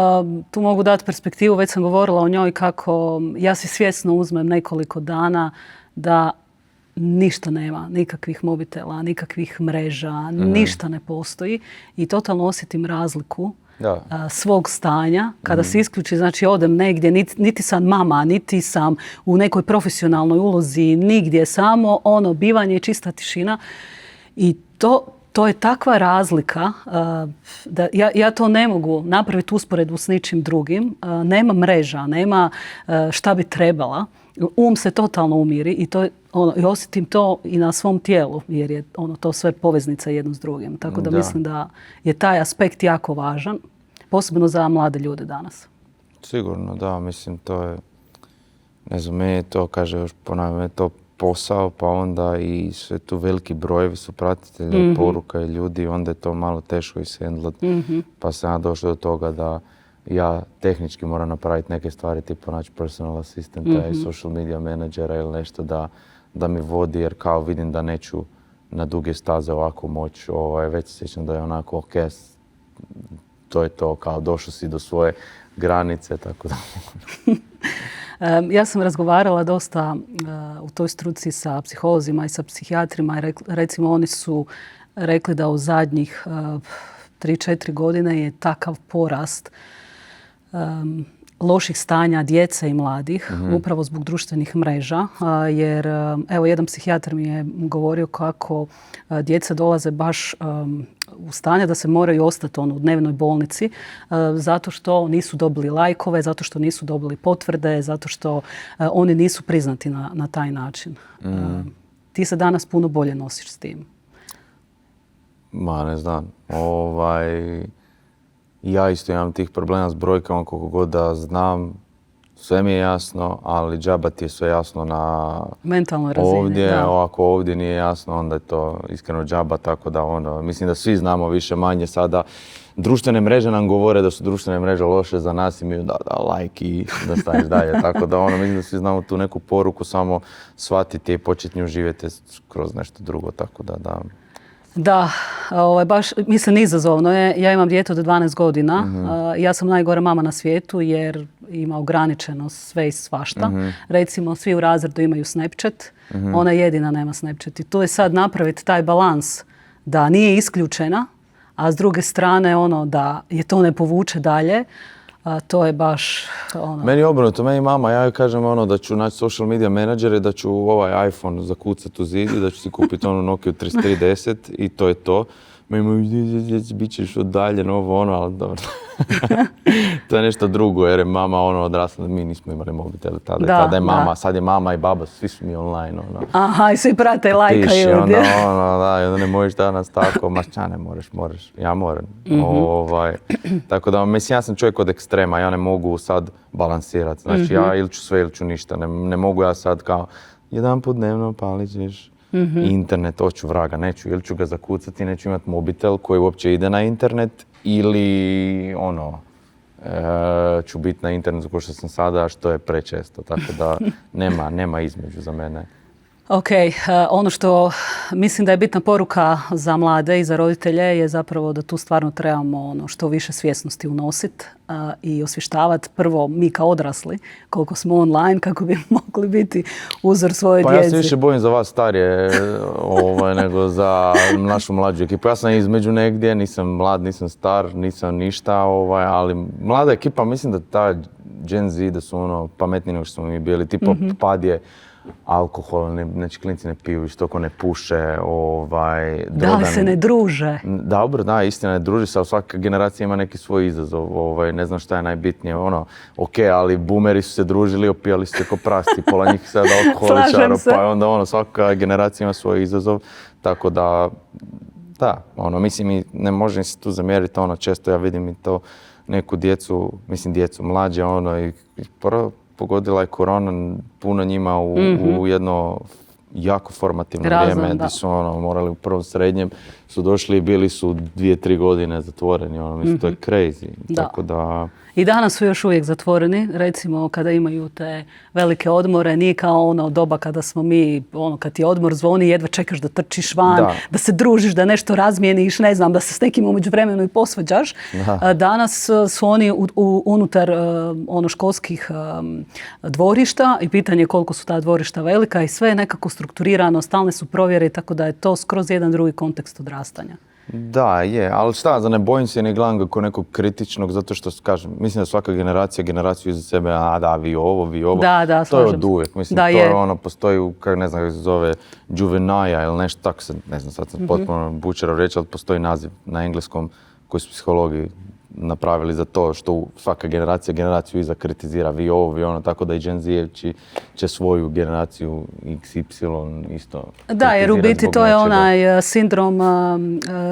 Tu mogu dati perspektivu, već sam govorila o njoj kako ja si svjesno uzmem nekoliko dana da ništa nema, nikakvih mobitela, nikakvih mreža, ništa ne postoji i totalno osjetim razliku svog stanja. Kada se isključi, znači odem negdje, niti sam mama, niti sam u nekoj profesionalnoj ulozi, nigdje, samo ono, bivanje i čista tišina. I to je takva razlika da ja to ne mogu napraviti usporedbu s ničim drugim. Nema mreža, nema šta bi trebala. Se totalno umiri i i osjetim to i na svom tijelu, jer je to sve poveznica jedno s drugim. Tako da mislim da je taj aspekt jako važan, posebno za mlade ljude danas. Sigurno, da. Mislim, to je, ne znam, meni je to, kaže još ponavljam, je to posao, pa onda i sve tu veliki brojevi su pratitelja, poruka i ljudi, onda je to malo teško ishendlat. Pa sam ja došao do toga da ja tehnički moram napraviti neke stvari, tipa naći personal asistenta i social media menadžera ili nešto da mi vodi, jer kao vidim da neću na duge staze ovako moći. Već se sjećam da je onako ok, to je to, kao došao si do svoje granice, tako da. Ja sam razgovarala dosta u toj struci sa psiholozima i sa psihijatrima i recimo oni su rekli da u zadnjih 3-4 godine je takav porast loših stanja djece i mladih, upravo zbog društvenih mreža, jer evo jedan psihijatar mi je govorio kako djeca dolaze baš u stanje da se moraju ostati u dnevnoj bolnici zato što nisu dobili lajkove, zato što nisu dobili potvrde, zato što oni nisu priznati na taj način. Ti se danas puno bolje nosiš s tim. Ma ne znam. Ja isto imam tih problema s brojkama koliko god da znam. Sve mi je jasno, ali džaba ti je sve jasno na mentalnoj razini. Ovdje, ako ovdje nije jasno, onda je to iskreno džaba, tako da mislim da svi znamo više manje sada. Društvene mreže nam govore da su društvene mreže loše za nas i mi da like i da staneš dalje. Tako da mislim da svi znamo tu neku poruku, samo shvatiti i početi nju živjeti kroz nešto drugo, tako da. Da, baš, mislim, izazovno je. Ja imam dijete od 12 godina. Ja sam najgora mama na svijetu jer ima ograničeno sve i svašta. Recimo, svi u razredu imaju Snapchat. Ona jedina nema Snapchat. I tu je sad napraviti taj balans da nije isključena, a s druge strane da je to ne povuče dalje. To je baš Meni je obrnuto, meni mama, ja joj kažem da ću naći social media menadžere, da ću ovaj iPhone zakucati u zid i da ću si kupiti Nokia 3310 i to je to. Bit ćeš udaljen ali dobro. To je nešto drugo jer je mama odrasla, mi nismo imali mobitel tada je mama, sad je mama i baba, svi su mi online. Aha, i svi prate, lajkaju. I onda ne možeš danas tako, ne moraš, ja moram. Tako da, mislim, ja sam čovjek od ekstrema, ja ne mogu sad balansirati, znači ja ili ću sve ili ću ništa, ne mogu ja sad kao jedan put dnevno palit ćeš. Internet, hoću vraga, neću, ili ću ga zakucati, neću imati mobitel koji uopće ide na internet ili ću biti na internetu kao što sam sada, što je prečesto, tako da nema između za mene. Ok, ono što mislim da je bitna poruka za mlade i za roditelje je zapravo da tu stvarno trebamo što više svjesnosti unositi i osvještavati prvo mi kao odrasli koliko smo online kako bi mogli biti uzor svoje djeci. Pa ja se više bojim za vas starije nego za našu mlađu ekipu. Ja sam između negdje, nisam mlad, nisam star, nisam ništa, ali mlada ekipa, mislim da ta Gen Z da su pametniji nego što smo mi bili. Tipo pad je alkohol, znači klinci ne piju, toliko ne puše, Da li se ne druže? Dobro, da, istina, ne druži se, ali svaka generacija ima neki svoj izazov, ne znam šta je najbitnije, ok, ali boomeri su se družili, opijali su se ko prasti, pola njih sada alkoholičara, pa onda svaka generacija ima svoj izazov, tako da, mislim, ne možem se tu zamjeriti, često ja vidim i to neku djecu, mlađe, i pogodila je korona puno njima u jedno jako formativno vrijeme gdje su morali u prvom srednjem, su došli i bili su 2-3 godine zatvoreni, mislim, to je crazy. Tako da... I danas su još uvijek zatvoreni, recimo kada imaju te velike odmore, nije kao doba kada smo mi, kad ti odmor zvoni, jedva čekaš da trčiš van, da se družiš, da nešto razmijeniš, ne znam, da se s nekim u međuvremenu i posvađaš. Danas su oni unutar školskih dvorišta i pitanje je koliko su ta dvorišta velika i sve je nekako strukturirano, stalne su provjere, tako da je to skroz jedan drugi kontekst odrastanja. Da, je, ali šta, ne bojim se i ne gledam ga kao nekog kritičnog, zato što, kažem, mislim da svaka generacija generaciju iza sebe, vi ovo. Da, to je slažem od se. uvijek. Mislim, Da, to je. postoji, ne znam kako se zove, Juvenaja ili nešto tako, ne znam, sad sam potpuno bučerov reći, ali postoji naziv na engleskom koji su psihologi napravili za to što svaka generacija generaciju iza kritizira vi ovo, tako da i Gen Z će svoju generaciju XY isto Da, jer u biti to je nečega. onaj sindrom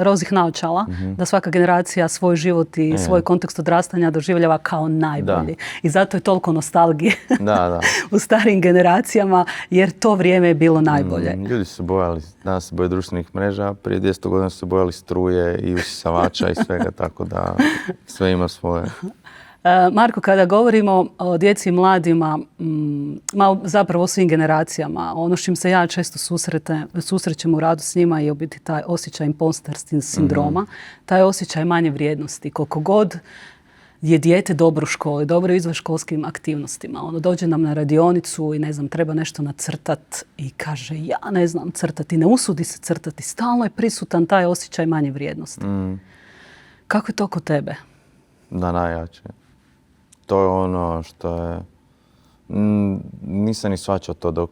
rozih naočala, da svaka generacija svoj život i svoj kontekst odrastanja doživljava kao najbolji. Da. I zato je toliko nostalgije Da. u starijim generacijama, jer to vrijeme je bilo najbolje. Ljudi su se bojali, danas se boje društvenih mreža, prije 200 godina su se bojali struje i usisavača i svega, tako da sve ima svoje. Marko, kada govorimo o djeci i mladima, zapravo o svim generacijama, ono s čim se ja često susrećem u radu s njima je u biti taj osjećaj imposter sindroma, taj osjećaj manje vrijednosti. Koliko god je dijete dobro u školi, dobro izvan školskim aktivnostima. Ono dođe nam na radionicu i ne znam, treba nešto nacrtat i kaže ja ne znam crtati, ne usudi se crtati. Stalno je prisutan taj osjećaj manje vrijednosti. Kako je to kod tebe? Da, najjače. To je ono što je... Nisam ni shvaćao to dok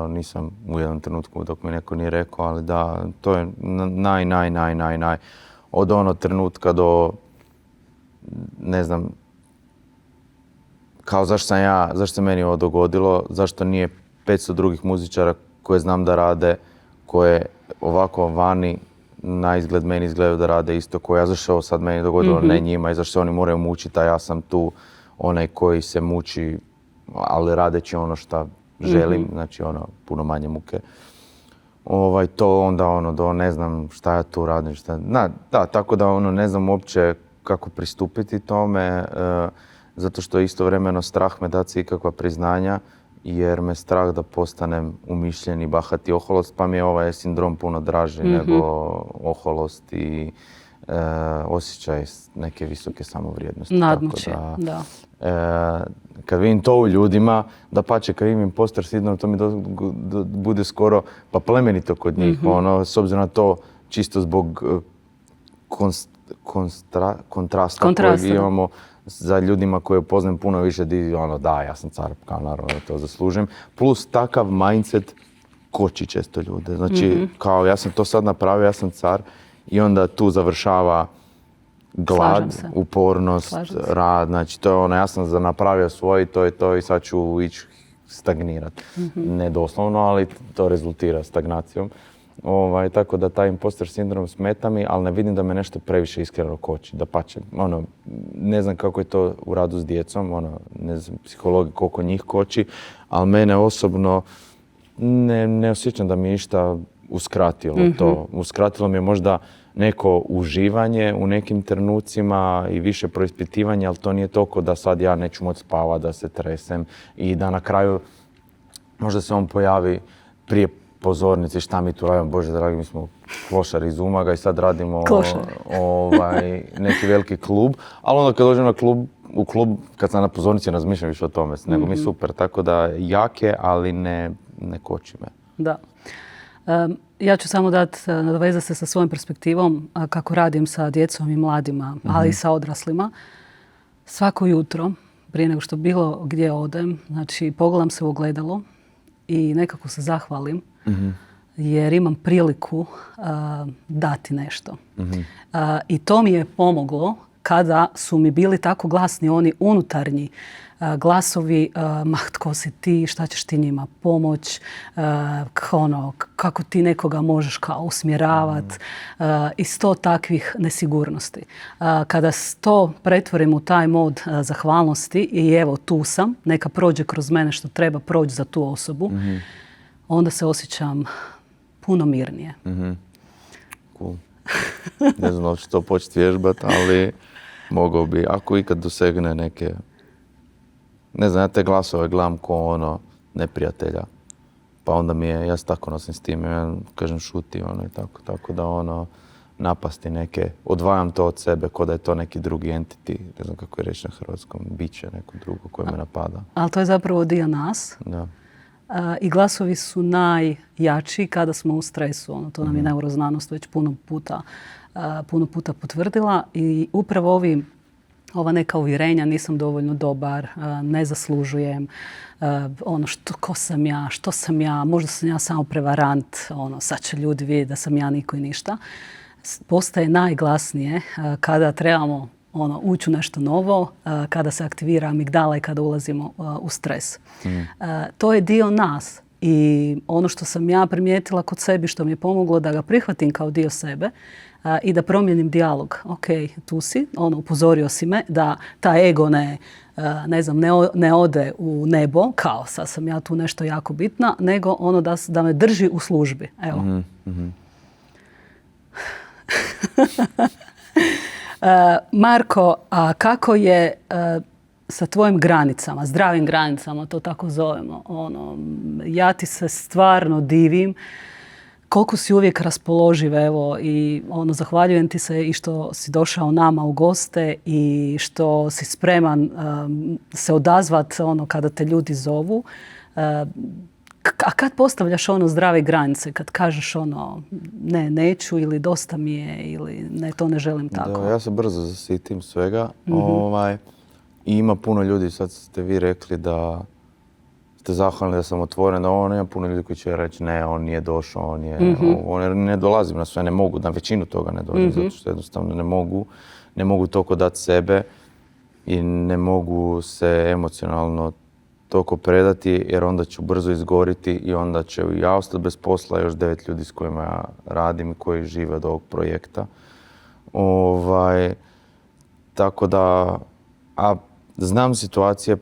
nisam u jednom trenutku dok mi neko nije rekao, ali da, to je naj. Od onog trenutka do, ne znam, kao zašto se meni ovo dogodilo, zašto nije 500 drugih muzičara koje znam da rade, koje ovako vani na izgled meni izgledaju da rade isto koje ja, zašto ovo sad meni dogodilo, ne njima i zašto se oni moraju mučiti, a ja sam tu onaj koji se muči, ali radeći ono što želim, znači puno manje muke. To onda do ne znam šta ja tu radim, tako da ne znam uopće kako pristupiti tome, zato što istovremeno strah me dati ikakva priznanja, jer me strah da postanem umišljen i bahati oholost, pa mi je ovaj sindrom puno draži nego oholost i osjećaj neke visoke samovrijednosti. Nadmoći, da. Kad vidim to u ljudima, dapače kad vidim imposter sindrom, to mi bude skoro pa plemenito kod njih. S obzirom na to, čisto zbog kontrasta kojeg imamo za ljudima koje poznam puno više, da, ja sam car, kao naravno da to zaslužim. Plus takav mindset koči često ljude. Znači, kao ja sam to sad napravio, ja sam car i onda tu završava glad, upornost, rad. Znači, to je ja sam napravio svoj, to je to i sad ću ići stagnirati. Ne doslovno, ali to rezultira stagnacijom. Tako da taj imposter sindrom smeta mi, ali ne vidim da me nešto previše iskreno koči. Dapače, ne znam kako je to u radu s djecom, ne znam psihologi koliko njih koči, ali mene osobno ne osjećam da mi je išta uskratilo to. Uskratilo mi je možda neko uživanje u nekim trenucima i više preispitivanja, ali to nije toliko da sad ja neću moći spavati, da se tresem i da na kraju možda se on pojavi prije pozornici šta mi tu radimo, Bože dragi, mi smo klošari iz Umaga i sad radimo neki veliki klub, ali onda kad dođem u klub, kad sam na pozornici razmišljam više o tome, nego mi super, tako da jake, ali ne koči me. Da. Ja ću samo nadovezati se sa svojom perspektivom kako radim sa djecom i mladima, ali i sa odraslima. Svako jutro, prije nego što bilo gdje odem, znači pogledam se u ogledalo i nekako se zahvalim jer imam priliku dati nešto. I to mi je pomoglo kada su mi bili tako glasni oni unutarnji glasovi, tko si ti, šta ćeš ti njima pomoć, kako ti nekoga možeš kao usmjeravati i 100 takvih nesigurnosti. Kada to pretvorim u taj mod zahvalnosti i evo tu sam, neka prođe kroz mene što treba proći za tu osobu, onda se osjećam puno mirnije. Cool. Ne znam da ću to početi vježbati, ali mogao bi, ako ikad dosegne neke, ne znam, ja te glasove gledam ko neprijatelja. Pa onda ja se tako nosim s tim, ja kažem šuti i tako da napasti neke, odvajam to od sebe ko da je to neki drugi entity, ne znam kako je reći na hrvatskom, biće neko drugo koje me napada. Ali to je zapravo dio nas. Da. I glasovi su najjači kada smo u stresu. Ono, to nam je neuroznanost već puno puta potvrdila. I upravo ova neka uvjerenja, nisam dovoljno dobar, ne zaslužujem, ko sam ja, što sam ja, možda sam ja samo prevarant, sad će ljudi vidjeti da sam ja niko i ništa, postaje najglasnije kada trebamo ući u nešto novo, kada se aktivira amigdala i kada ulazimo u stres. To je dio nas i ono što sam ja primijetila kod sebi, što mi je pomoglo da ga prihvatim kao dio sebe i da promijenim dijalog. Ok, tu si, upozorio si me da ta ego ne ode u nebo, kao sad sam ja tu nešto jako bitna, nego da me drži u službi. Evo. Marko, a kako je sa tvojim granicama, zdravim granicama, to tako zovemo? Ja ti se stvarno divim koliko si uvijek raspoloživ, evo, i zahvaljujem ti se i što si došao nama u goste i što si spreman se odazvat kada te ljudi zovu. A kad postavljaš zdrave granice, kad kažeš ne, neću ili dosta mi je ili ne, to ne želim tako? Da, ja se brzo zasitim svega. I ima puno ljudi, sad ste vi rekli da ste zahvalni da sam otvoren, da ima puno ljudi koji će reći ne, on nije došao, on ne dolazim na sve, ne mogu, na većinu toga ne dolazim, zato što jednostavno ne mogu toliko dati sebe i ne mogu se emocionalno toliko predati jer onda ću brzo izgoriti i onda će ja ostati bez posla, još 9 ljudi s kojima ja radim i koji žive od ovog projekta. Tako da, znam situacije,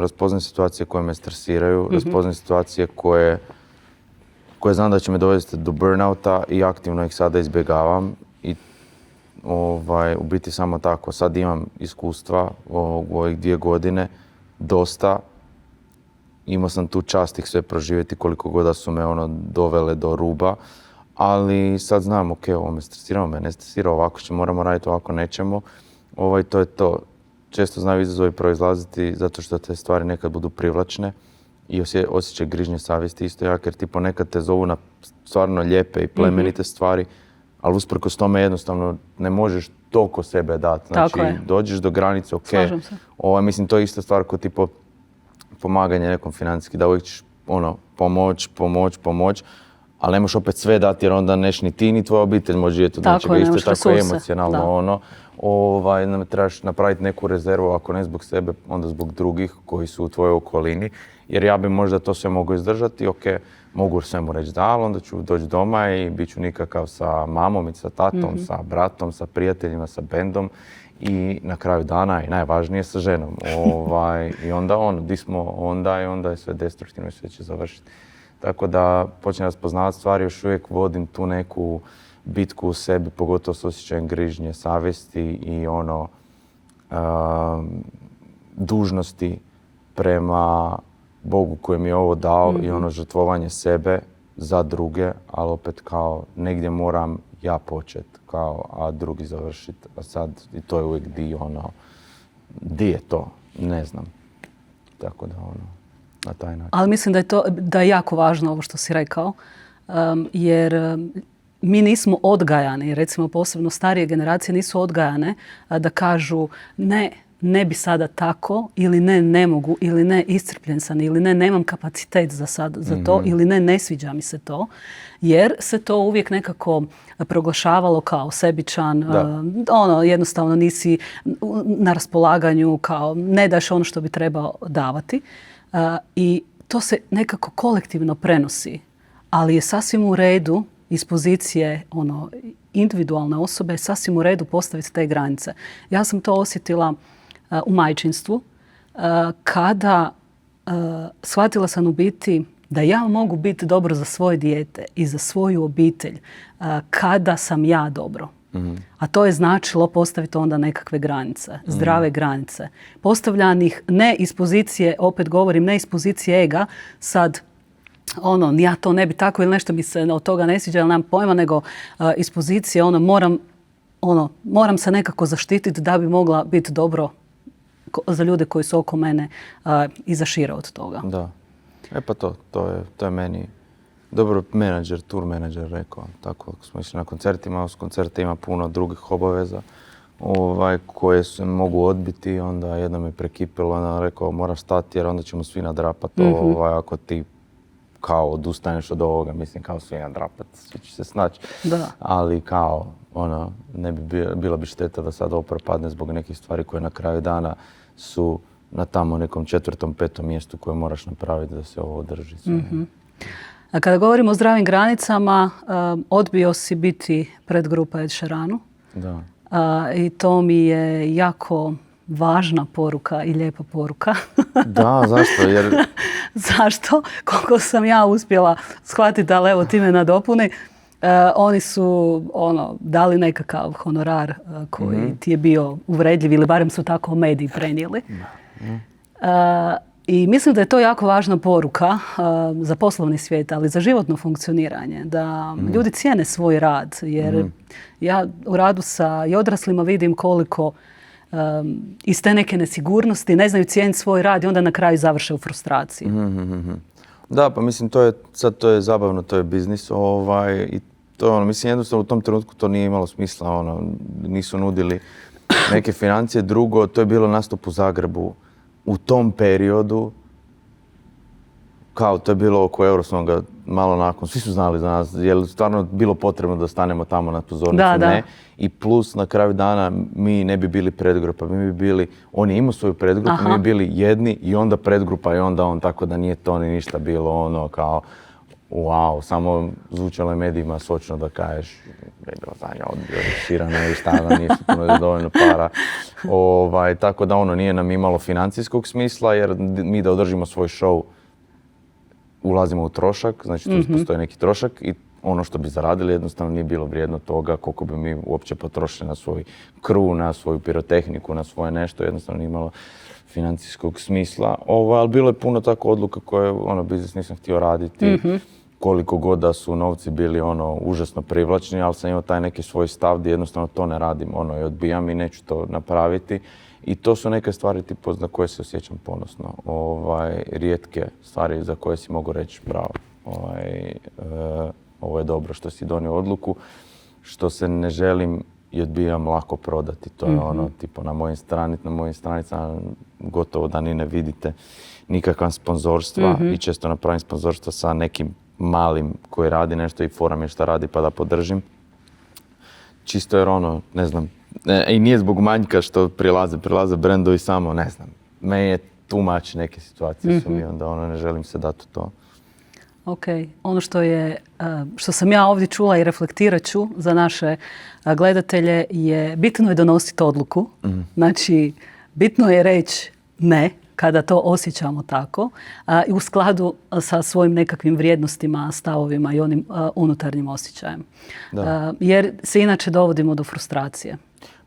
raspoznajem situacije koje me stresiraju, raspoznajem situacije koje znam da će me dovesti do burnouta i aktivno ih sada izbjegavam. I u biti samo tako. Sad imam iskustva u ovih 2 godine, dosta. Imao sam tu čast ih sve proživjeti koliko god da su me dovele do ruba. Ali sad znam, ok, ovo me stresira, ovo me ne stresira, ovako moramo raditi, ovako nećemo. To je to. Često znaju izazovi proizlaziti zato što te stvari nekad budu privlačne i osjećaj grižnje savjesti isto jak, jer ti ponekad te zovu na stvarno lijepe i plemenite stvari, ali usprkos tome jednostavno ne možeš toliko sebe dati. Znači, dođeš do granice, ok, mislim to je ista stvar kod tipo pomaganje nekom financijski, da uvijek ćeš pomoć, ali ne možeš opet sve dati jer onda neš ni ti ni tvoja obitelj može živjeti od nečega. Isto tako je emocionalno trebaš napraviti neku rezervu, ako ne zbog sebe, onda zbog drugih koji su u tvojoj okolini. Jer ja bi možda to sve mogao izdržati, ok, mogu svemu reći da, ali onda ću doći doma i bit ću nikakav sa mamom i sa tatom, sa bratom, sa prijateljima, sa bendom i na kraju dana i najvažnije sa ženom. I onda di smo onda i onda je sve destruktivno i sve će završiti. Tako da počnem raspoznavati stvari, još uvijek vodim tu neku bitku u sebi, pogotovo s osjećajem grižnje, savjesti i dužnosti prema Bogu koji mi je ovo dao i žrtvovanje sebe za druge, ali opet kao negdje moram ja početi, a drugi završiti. A sad i to je uvijek di je to, ne znam. Tako da na taj način. Ali mislim da je jako važno ovo što si rekao, jer mi nismo odgajani, recimo posebno starije generacije nisu odgajane da kažu ne bi sada tako, ili ne mogu, ili ne iscrpljen sam, ili nemam kapacitet za to, ili ne sviđa mi se to, jer se to uvijek nekako proglašavalo kao sebičan, jednostavno nisi na raspolaganju, kao ne daš ono što bi trebao davati. I to se nekako kolektivno prenosi, ali je sasvim u redu iz pozicije individualne osobe, je sasvim u redu postaviti te granice. Ja sam to osjetila u majčinstvu kada shvatila sam u biti da ja mogu biti dobro za svoje dijete i za svoju obitelj kada sam ja dobro. A to je značilo postaviti onda nekakve granice, zdrave granice. Postavljanih ne iz pozicije, opet govorim, ne iz pozicije ega, sad ja to ne bi tako ili nešto mi se od toga ne sviđa ili nemam pojma, nego iz pozicije moram se nekako zaštititi da bi mogla biti dobro za ljude koji su oko mene i za šire od toga. Da. Pa to je meni dobro tour menadžer rekao. Tako smo išli na koncertima, uz koncerte ima puno drugih obaveza koje se mogu odbiti. Onda jednom je prekipilo, onda rekao moraš stati jer onda ćemo svi nadrapati ako ti kao odustaneš od ovoga, mislim kao svi nadrapati, svi će se snaći. Ali kao, ne bi bila bi šteta da sad ovo propadne zbog nekih stvari koje na kraju dana su na tamo nekom 4., 5. mjestu koje moraš napraviti da se ovo održi. A kada govorimo o zdravim granicama, odbio si biti predgrupa Ed Sheeranu. Da. I to mi je jako važna poruka i lijepa poruka. Da, zašto? Zašto? Koliko sam ja uspjela shvatiti, ali evo ti me nadopuni. Oni su dali nekakav honorar koji ti je bio uvredljiv ili barem su tako mediji prenijeli. I mislim da je to jako važna poruka za poslovni svijet, ali za životno funkcioniranje. Da ljudi cijene svoj rad. Jer ja u radu sa i odraslima vidim koliko iz te neke nesigurnosti ne znaju cijeniti svoj rad i onda na kraju završe u frustraciji. Da, pa mislim to je zabavno, to je biznis. I to, mislim jednostavno u tom trenutku to nije imalo smisla. Nisu nudili neke financije. Drugo, to je bilo nastup u Zagrebu. U tom periodu, kao to je bilo oko Eurosonga malo nakon, svi su znali za nas, je li stvarno bilo potrebno da stanemo tamo na pozornicu? Ne. I plus na kraju dana mi ne bi bili predgrupa, mi bi bili, on je imao svoju predgrupu, mi bi bili jedni i onda predgrupa i onda on, tako da nije to ni ništa bilo kao wow, samo zvučalo je medijima sočno da kažeš da je bilo zadnja odbio Sheerana i šta da nisu puno dovoljno para. Tako da nije nam imalo financijskog smisla jer mi da održimo svoj show ulazimo u trošak, znači tu postoji neki trošak i ono što bi zaradili jednostavno nije bilo vrijedno toga koliko bi mi uopće potrošili na svoj crew, na svoju pirotehniku, na svoje nešto, jednostavno nije imalo financijskog smisla. Ali bilo je puno tako odluka koje biznis nisam htio raditi. Koliko god da su novci bili užasno privlačni, ali sam imao taj neki svoj stav gdje jednostavno to ne radim i odbijam i neću to napraviti. I to su neke stvari za koje se osjećam ponosno. Rijetke stvari za koje si mogu reći bravo. Ovo je dobro što si donio odluku, što se ne želim i odbijam lako prodati. To je na mojim stranicama gotovo da ni ne vidite nikakva sponzorstva i često napravim sponzorstva sa nekim malim koji radi nešto i fora mi je šta radi pa da podržim. Čisto jer ne znam, i nije zbog manjka što prilaze brendovi samo, ne znam. Meni je too much neke situacije su mi onda ne želim se dati u to. Ok, ono što sam ja ovdje čula i reflektirat ću za naše gledatelje je bitno je donositi odluku. Znači, bitno je reći ne kada to osjećamo tako i u skladu sa svojim nekakvim vrijednostima, stavovima i onim unutarnjim osjećajem. Jer se inače dovodimo do frustracije.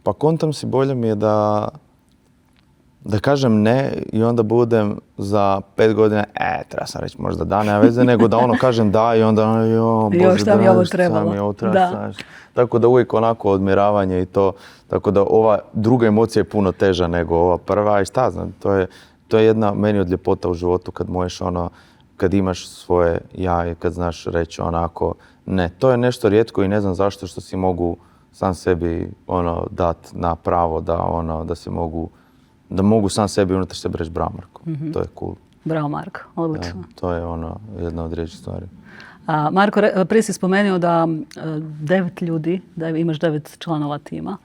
Pa kontam si, bolje mi je da kažem ne i onda budem za 5 godina, treba sam reći možda da, nema veze, nego da kažem da i onda bože, šta mi ovo trebalo. Tako da uvijek onako odmjeravanje i to, tako da ova druga emocija je puno teža nego ova prva i šta znam, to je jedna meni od ljepota u životu kad možeš kad imaš svoje ja i kad znaš reći ne. To je nešto rijetko i ne znam zašto što si mogu sam sebi dati na pravo da mogu sam sebi unutar sebe reći bravo Marko. To je cool. Bravo Marko, odlično. To je jedna od riječi stvari. Marko, prije si spomenuo da 9 ljudi, da imaš 9 članova tima.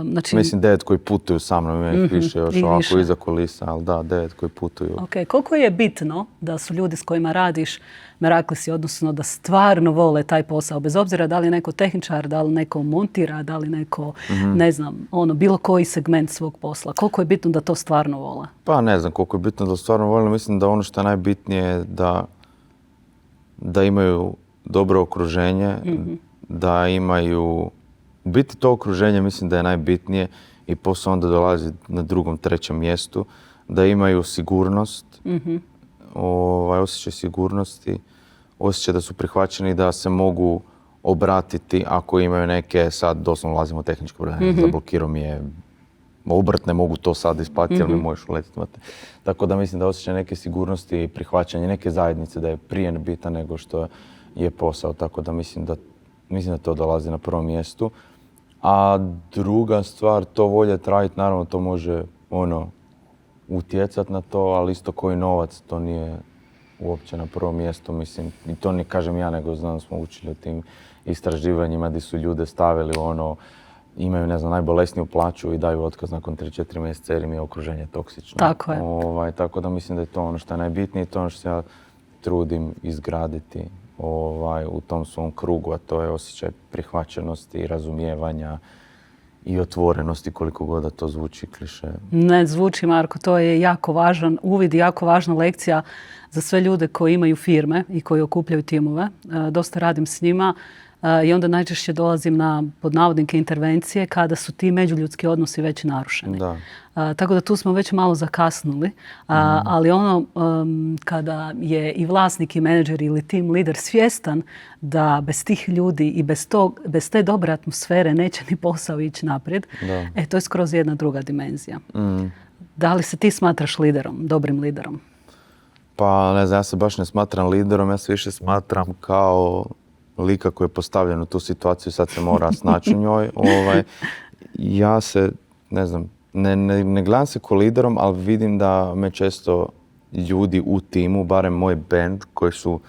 Znači, mislim 9 koji putuju sa mnom, piše još ovako iza kulisa, ali da, 9 koji putuju. Okay. Koliko je bitno da su ljudi s kojima radiš Meraklisi, odnosno da stvarno vole taj posao, bez obzira da li neko tehničar, da li neko montira, da li neko, ne znam, bilo koji segment svog posla. Koliko je bitno da to stvarno vole? Pa ne znam koliko je bitno da stvarno vole. Mislim da ono što je najbitnije je da imaju dobro okruženje, da imaju... U biti to okruženje mislim da je najbitnije i posao onda dolazi na 2., 3. mjestu, da imaju sigurnost, osjećaj sigurnosti, osjećaj da su prihvaćeni, da se mogu obratiti ako imaju neke, sad doslovno ulazimo u tehničko probleme, zablokirao mi je obrt, ne mogu to sad isplatiti jer mi možeš uletiti. Tako da mislim da osjećaj neke sigurnosti i prihvaćanje neke zajednice da je prije bitan nego što je posao. Tako da mislim da to dolazi na prvom mjestu. A druga stvar, to voljeti raditi, naravno to može utjecati na to, ali isto koji novac, to nije uopće na prvom mjestu, mislim, i to ne kažem ja, nego znam, smo učili o tim istraživanjima gdje su ljude stavili imaju, ne znam, najbolesniju plaću i daju otkaz nakon 3-4 mjeseca jer im je okruženje toksično. Tako je. Tako da mislim da je to ono što je najbitnije, to ono što se ja trudim izgraditi u tom svom krugu, a to je osjećaj prihvaćenosti, razumijevanja i otvorenosti, koliko god da to zvuči kliše. Ne zvuči, Marko, to je jako važan uvid i jako važna lekcija za sve ljude koji imaju firme i koji okupljaju timove. Dosta radim s njima i onda najčešće dolazim na pod navodnike intervencije kada su ti međuljudski odnosi već narušeni. Da. Tako da tu smo već malo zakasnuli, ali kada je i vlasnik i menadžer ili tim lider svjestan da bez tih ljudi i bez te dobre atmosfere neće ni posao ići naprijed, to je skroz jedna druga dimenzija. Da li se ti smatraš liderom, dobrim liderom? Pa ne znam, ja se baš ne smatram liderom, ja se više smatram kao lika koji je postavljen u tu situaciju i sad se mora snaći u njoj. Ja se, ne znam, ne gledam se ko liderom, ali vidim da me često ljudi u timu, barem moj band, koji su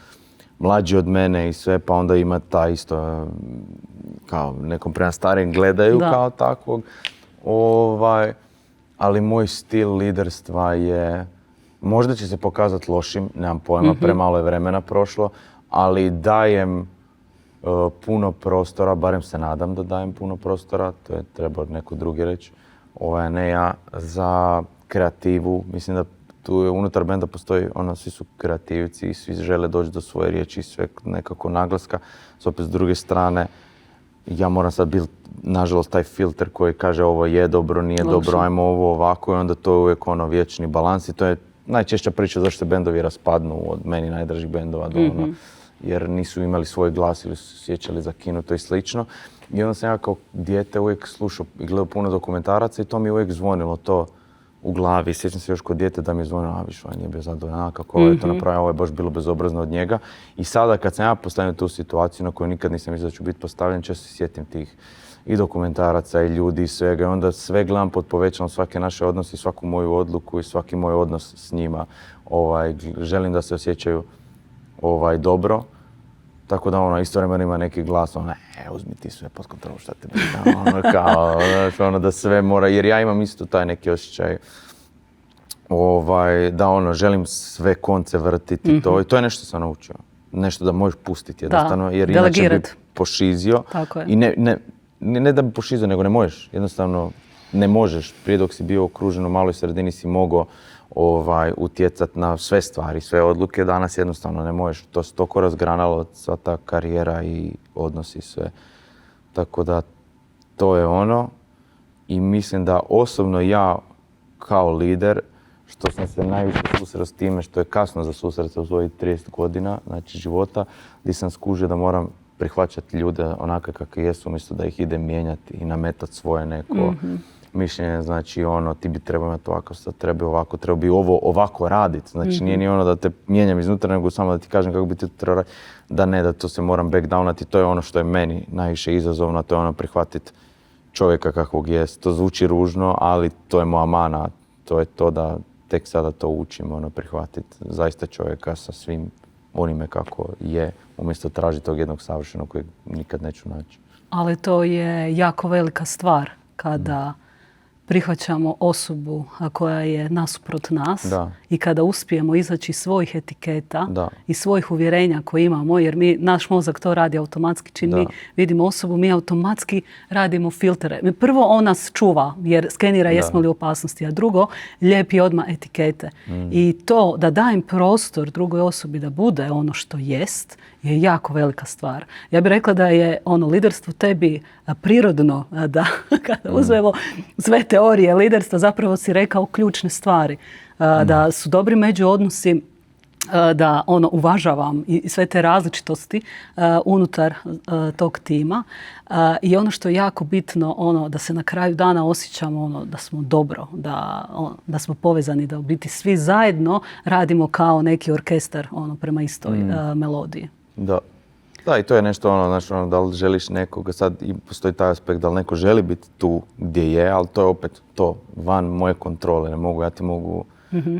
mlađi od mene i sve, pa onda ima ta isto, kao nekom prema starijim gledaju kao takvog. Ali moj stil liderstva je, možda će se pokazati lošim, nemam pojma, premalo je vremena prošlo, ali dajem puno prostora, barem se nadam da dajem puno prostora, to je trebao neko drugi reći, ne ja, za kreativu. Mislim da tu unutar benda postoji, svi su kreativci i svi žele doći do svoje riječi i sve nekako naglaska. Opet s druge strane, ja moram sad biti, nažalost, taj filter koji kaže ovo je dobro, nije dobro, ajmo ovo ovako i onda to je uvijek vječni balans i to je najčešća priča zašto se bendovi raspadnu od meni najdražih bendova jer nisu imali svoj glas ili su se sjećali zakinuto i slično. I onda sam ja kao dijete uvijek slušao i gledao puno dokumentaraca i to mi je uvijek zvonilo to u glavi. Sjećam se još kod dijete da mi je zvonilo, ovaj nije bio zadovoljan, kako je to napravio, ovo je baš bilo bezobrazno od njega. I sada kad sam ja postavljen tu situaciju na koju nikad nisam mislio da ću biti postavljen, često se sjetim tih i dokumentaraca i ljudi i svega. I onda sve gledam pod povećalom svake naše odnose, svaku moju odluku i svaki moj odnos s njima. Želim da se osjećaju dobro. Tako da istovremeno ima neki glas, uzmi ti sve pod kontrolu, šta te briga, da sve mora, jer ja imam isto taj neki osjećaj da želim sve konce vrtiti to i to je nešto sam naučio. Nešto da možeš pustiti jednostavno, jer inače bi pošizio. I ne da bi pošizio, nego ne možeš, jednostavno ne možeš. Prije dok si bio okružen u maloj sredini si mogao utjecati na sve stvari, sve odluke, danas jednostavno ne možeš. To se toliko razgranalo, sva ta karijera i odnosi sve. Tako da to je i mislim da osobno ja kao lider, što sam se najviše susreo s time, što je kasno za susret u svojih 30 godina, znači života, gdje sam skužio da moram prihvaćati ljude onakve kakve jesu, umjesto da ih idem mijenjati i nametati svoje neko mišljenje, znači ti bi trebao imati ovako, sad treba ovako, treba bi ovo ovako raditi. Znači nije ni da te mijenjam iznutra, nego samo da ti kažem kako bi ti to trebao raditi. Da to se moram backdownati. To je što je meni najviše izazovno, to je prihvatiti čovjeka kakvog jest. To zvuči ružno, ali to je moja mana. To je to da tek sada to učim, prihvatiti zaista čovjeka sa svim onime kako je, umjesto tražiti tog jednog savršenog kojeg nikad neću naći. Ali to je jako velika stvar kada prihvaćamo osobu koja je nasuprot nas i kada uspijemo izaći iz svojih etiketa i svojih uvjerenja koje imamo, jer naš mozak to radi automatski. Čim mi vidimo osobu, mi automatski radimo filtere. Prvo, on nas čuva jer skenira jesmo li u opasnosti, a drugo, lijepi odmah etikete. I to da dajem prostor drugoj osobi da bude ono što jest, je jako velika stvar. Ja bih rekla da je liderstvo tebi prirodno, da kada uzmemo sve teorije liderstva, zapravo si rekao ključne stvari. Da su dobri međuodnosi da ono uvažavam i sve te različitosti unutar tog tima. I ono što je jako bitno, ono da se na kraju dana osjećamo ono da smo dobro, da smo povezani, da u biti svi zajedno radimo kao neki orkestar ono prema istoj melodiji. Da. Da, i to je nešto ono, znači, ono, da li želiš nekoga, sad i postoji taj aspekt da li neko želi biti tu gdje je, ali to je opet to, van moje kontrole, ne mogu, ja ti mogu,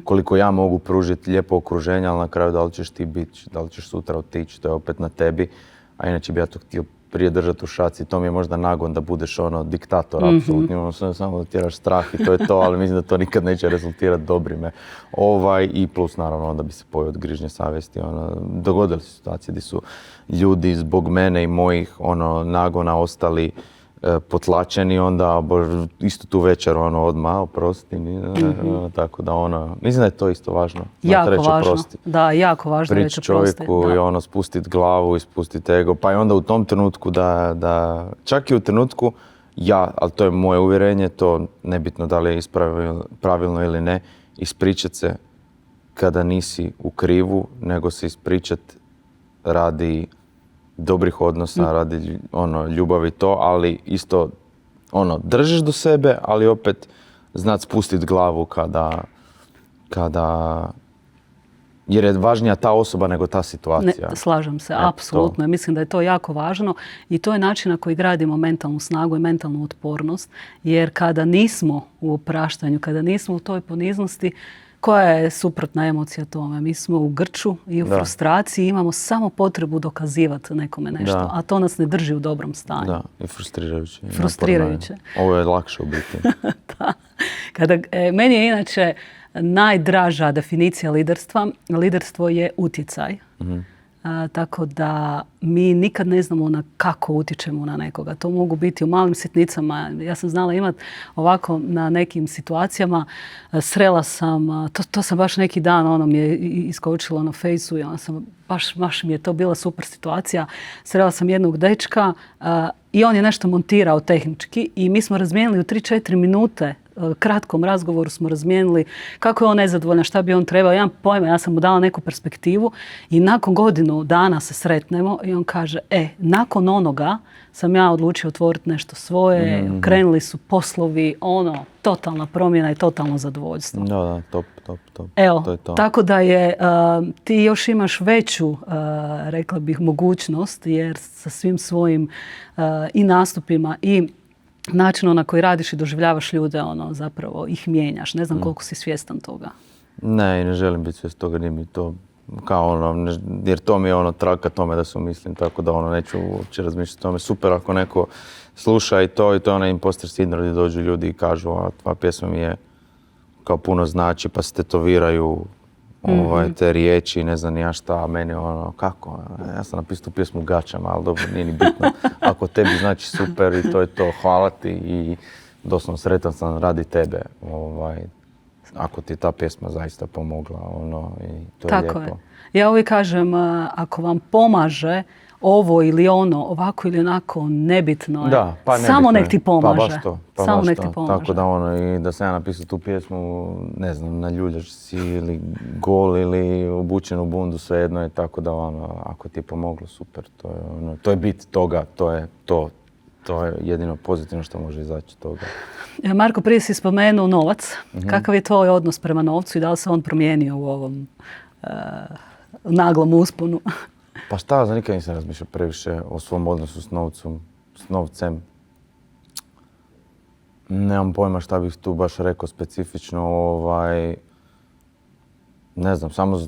koliko ja mogu pružiti lijepo okruženje, ali na kraju da li ćeš ti biti, da li ćeš sutra otići, to je opet na tebi, a inače bi ja to htio prije držati u šaci, to mi je možda nagon da budeš ono diktator, apsolutno, ono, samo da tjeraš strah i to je to, ali mislim da to nikad neće rezultirati dobrime. I plus naravno onda bi se pojeo od grižnje savjesti, ono, dogodile se situacije gdje su ljudi zbog mene i mojih ono nagona ostali potlačeni, onda isto tu večer ono odmah oprosti, tako da ono, mislim da je to isto važno. Jako važno, da, jako važno reći čovjeku i ono spustiti glavu i spustiti ego, pa i onda u tom trenutku da čak i u trenutku ali to je moje uvjerenje, to nebitno da li je pravilno ili ne, ispričat se kada nisi u krivu, nego se ispričat radi dobrih odnosa, radi ono, ljubavi to, ali isto ono, držiš do sebe, ali opet znat spustiti glavu kada jer je važnija ta osoba nego ta situacija. Ne, slažem se, apsolutno. Mislim da je to jako važno i to je način na koji gradimo mentalnu snagu i mentalnu otpornost, jer kada nismo u opraštanju, kada nismo u toj poniznosti, koja je suprotna emocija tome? Mi smo u grču i u frustraciji, imamo samo potrebu dokazivati nekome nešto, a to nas ne drži u dobrom stanju. Da, i frustrirajuće. Frustrirajuće. Ovo je lakše u biti. Da. Meni je inače najdraža definicija liderstva. Liderstvo je utjecaj. Tako da mi nikad ne znamo na kako utječemo na nekoga. To mogu biti u malim sitnicama. Ja sam znala imati ovako na nekim situacijama. Srela sam, to sam baš neki dan, ono mi je iskočilo na fejsu i onda sam, baš mi je to bila super situacija. Srela sam jednog dečka i on je nešto montirao tehnički i mi smo razmijenili u 3-4 minute, kratkom razgovoru smo razmijenili kako je on nezadovoljan, šta bi on trebao. Ja pojma, ja sam mu dala neku perspektivu i nakon godinu dana se sretnemo i on kaže, nakon onoga sam ja odlučio otvoriti nešto svoje, krenuli su poslovi, ono, totalna promjena i totalno zadovoljstvo. Da, top. Evo, to je to. Tako da je, ti još imaš veću, rekla bih, mogućnost, jer sa svim svojim i nastupima i načinom na koji radiš i doživljavaš ljude, ono, zapravo ih mijenjaš. Ne znam koliko si svjestan toga. Ne želim biti svjestan toga, nije mi to kao ono, jer to mi je ono traka tome da se umislim, tako da ono neću uopće razmišljati o tome. Super ako neko sluša i to je onaj imposter sindrom gdje dođu ljudi i kažu, a tvoja pjesma mi je kao puno znači, pa se tetoviraju te riječi, ne znam ni ja šta, a meni ono, kako? Ja sam napisao tu pjesmu u gaćama, ali dobro, nije ni bitno. Ako tebi znači super i to je to, hvala ti i doslovno sretan sam radi tebe. Ako ti ta pjesma zaista pomogla, ono, i to je lijepo. Tako je. Ja uvijek kažem, ako vam pomaže ovo ili ono, ovako ili onako, nebitno je. Da, pa nebitno samo nek ti pomaže. Pa baš to. Samo nek ti pomaže. Tako da ono, i da sam ja napisao tu pjesmu, ne znam, naljuljaš si ili gol ili obučen u bundu, svejedno je, tako da ono, ako ti je pomoglo, super. To je, ono, to je bit toga, to je to. To je jedino pozitivno što može izaći toga. Marko, prije si spomenuo novac. Kakav je tvoj odnos prema novcu i da li se on promijenio u ovom naglom usponu? Pa šta, za nikad nisam razmišljao previše o svom odnosu s novcem. Nemam pojma šta bih tu baš rekao specifično. Ne znam, samo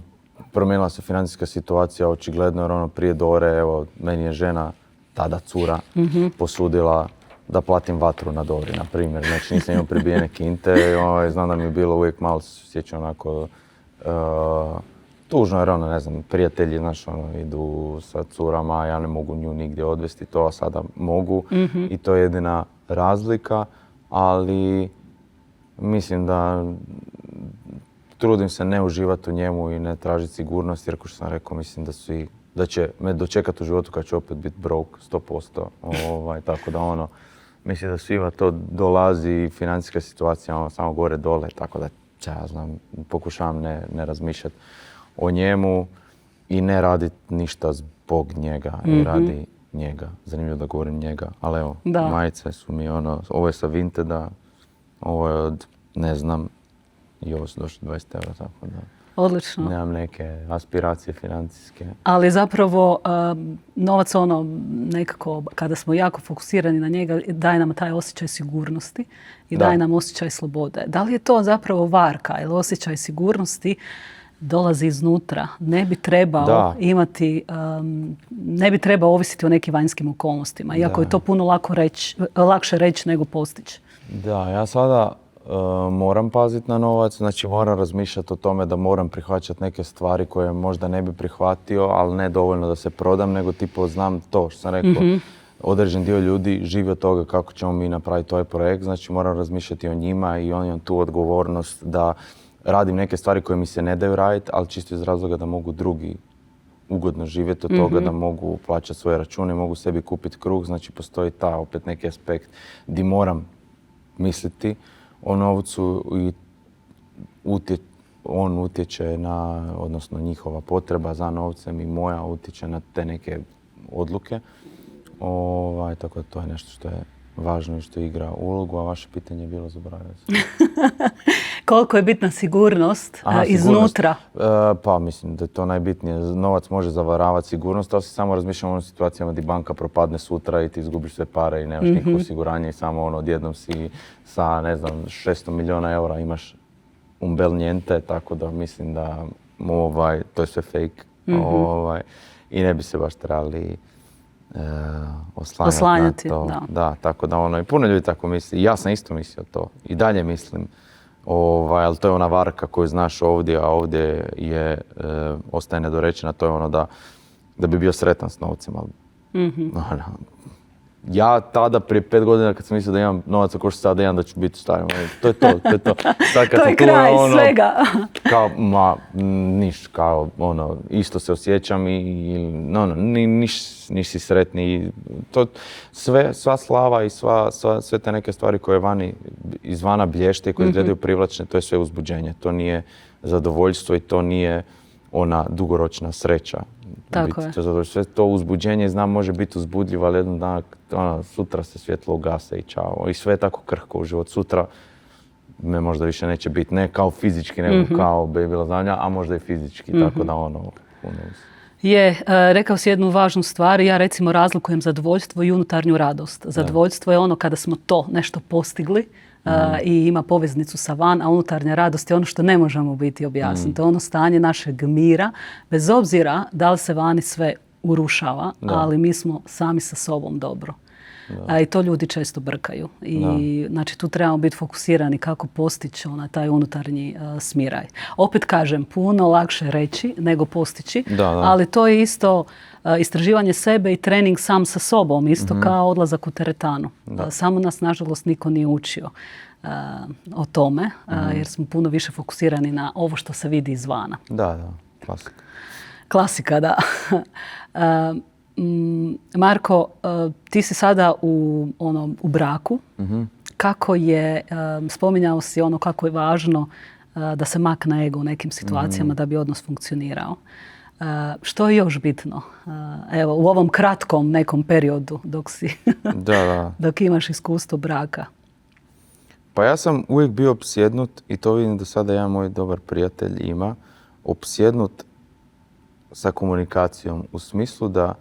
promijenila se financijska situacija očigledno, jer ono prije Dore, evo, meni je žena, tada cura, posudila da platim vatru na Dori, na primjer. Znači nisam imao pribijene kinte, znam da mi je bilo uvijek malo, sjećam onako, tužno, jer ono, ne znam, prijatelji, znaš, ono, idu sa curama, ja ne mogu nju nigdje odvesti to, a sada mogu. I to je jedina razlika, ali mislim da trudim se ne uživati u njemu i ne tražiti sigurnost, jer kao što sam rekao, mislim da će me dočekati u životu kad ću opet biti broke 100%. Tako da ono, mislim da svima to dolazi i financijska situacija samo gore dole, tako da ja znam, pokušavam ne razmišljati o njemu i ne radi ništa zbog njega i radi njega. Zanimljivo da govorim njega, ali evo, majice su mi ovo je sa Vinteda, ovo je od, ne znam, i ovo su došli 20 eura, tako da. Odlično. Nemam neke aspiracije financijske. Ali zapravo novac nekako, kada smo jako fokusirani na njega, daje nam taj osjećaj sigurnosti i daje nam osjećaj slobode. Da li je to zapravo varka ili osjećaj sigurnosti dolazi iznutra? Ne bi trebao imati, ne bi trebao ovisiti o nekim vanjskim okolnostima, iako je to puno lakše reći nego postići. Da, ja sada moram paziti na novac, znači moram razmišljati o tome da moram prihvaćati neke stvari koje možda ne bi prihvatio, ali ne dovoljno da se prodam, nego tipo znam to što sam rekao. Određen dio ljudi živi od toga kako ćemo mi napraviti ovaj projekt, znači moram razmišljati o njima i on imam tu odgovornost da radim neke stvari koje mi se ne daju raditi, ali čisto iz razloga da mogu drugi ugodno živjeti od toga, da mogu plaćati svoje račune, mogu sebi kupiti kruh, znači postoji ta opet neki aspekt gdje moram misliti o novcu i on utječe na, odnosno njihova potreba za novcem i moja utječe na te neke odluke. Tako da to je nešto što je važno i što igra ulogu, a vaše pitanje je bilo, zaboravio sam. Koliko je bitna sigurnost iznutra? Pa mislim da je to najbitnije. Novac može zavaravati sigurnost, ali si samo razmišljam o onim situacijama gdje banka propadne sutra i ti izgubiš sve pare i nemaš nikakvo osiguranje i samo odjednom si sa, ne znam, 600 milijuna eura imaš umbel njente, tako da mislim da to je sve fake. I ne bi se baš trebali oslanjati na to. Da, tako da i puno ljudi tako misli. Ja sam isto mislio to. I dalje mislim. Ali to je ona varka koju znaš ovdje, a ovdje ostaje nedorečena. To je da bi bio sretan s novcem. Ja tada prije 5 godina kad sam mislio da imam novaca ko što sada imam da ću biti stari. To je to. Sad kad to je kraj svega. Isto se osjećam i nisi sretni. Sva slava i sve te neke stvari koje izvana blješte i koje izgledaju privlačne, to je sve uzbuđenje. To nije zadovoljstvo i to nije ona dugoročna sreća. Tako je. Sve to uzbuđenje, znam, može biti uzbudljivo, ali jednom dana, sutra se svjetlo ugase i čao. I sve je tako krhko u život. Sutra me možda više neće biti, ne kao fizički, nego kao bi bilo znanja, a možda i fizički, tako da rekao si jednu važnu stvar, ja recimo razlikujem zadovoljstvo i unutarnju radost. Zadovoljstvo je ono kada smo to nešto postigli i ima poveznicu sa van, a unutarnja radost je ono što ne možemo biti objasniti. To je ono stanje našeg mira, bez obzira da li se vani sve urušava, ali mi smo sami sa sobom dobro. I to ljudi često brkaju. I znači tu trebamo biti fokusirani kako postići taj unutarnji smiraj. Opet kažem, puno lakše reći nego postići, ali to je isto istraživanje sebe i trening sam sa sobom, isto kao odlazak u teretanu. Samo nas, nažalost, niko nije učio o tome, jer smo puno više fokusirani na ovo što se vidi izvana. Klasika. Klasika, da. Marko, ti si sada u braku. Kako je, spominjao si kako je važno da se makne ego u nekim situacijama da bi odnos funkcionirao. Što je još bitno? Evo, u ovom kratkom nekom periodu dok imaš iskustvo braka. Pa ja sam uvijek bio opsjednut i to vidim da sada jedan moj dobar prijatelj ima, opsjednut sa komunikacijom u smislu da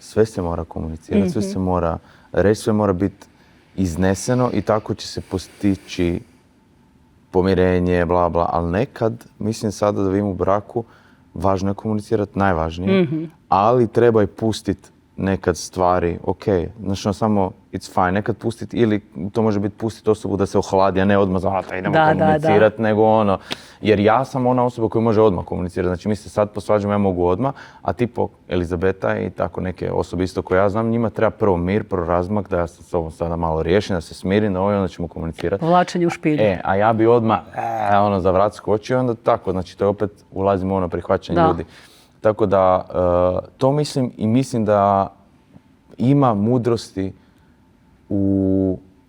sve se mora komunicirati, sve se mora reći, sve mora biti izneseno i tako će se postići pomirenje, bla bla, ali nekad, mislim sada da vidim u braku, važno je komunicirati, najvažnije, ali treba i pustiti nekad stvari, znači samo it's fine, nekad pustiti ili to može biti pustiti osobu da se ohladi, a ne odmah idemo komunicirati, nego jer ja sam ona osoba koja može odmah komunicirati, znači mi se sad posvađamo, ja mogu odmah, a tipo Elizabeta i tako neke osobe isto koje ja znam, njima treba prvo mir, prvo razmak, da ja sa sobom sada malo riješim, da se smirim, da onda ćemo komunicirati. Povlačenje u špilju. A ja bi odmah za vrat skočio, onda tako, znači to je opet ulazimo u prihvaćanje ljudi. Tako da to mislim i mislim da ima mudrosti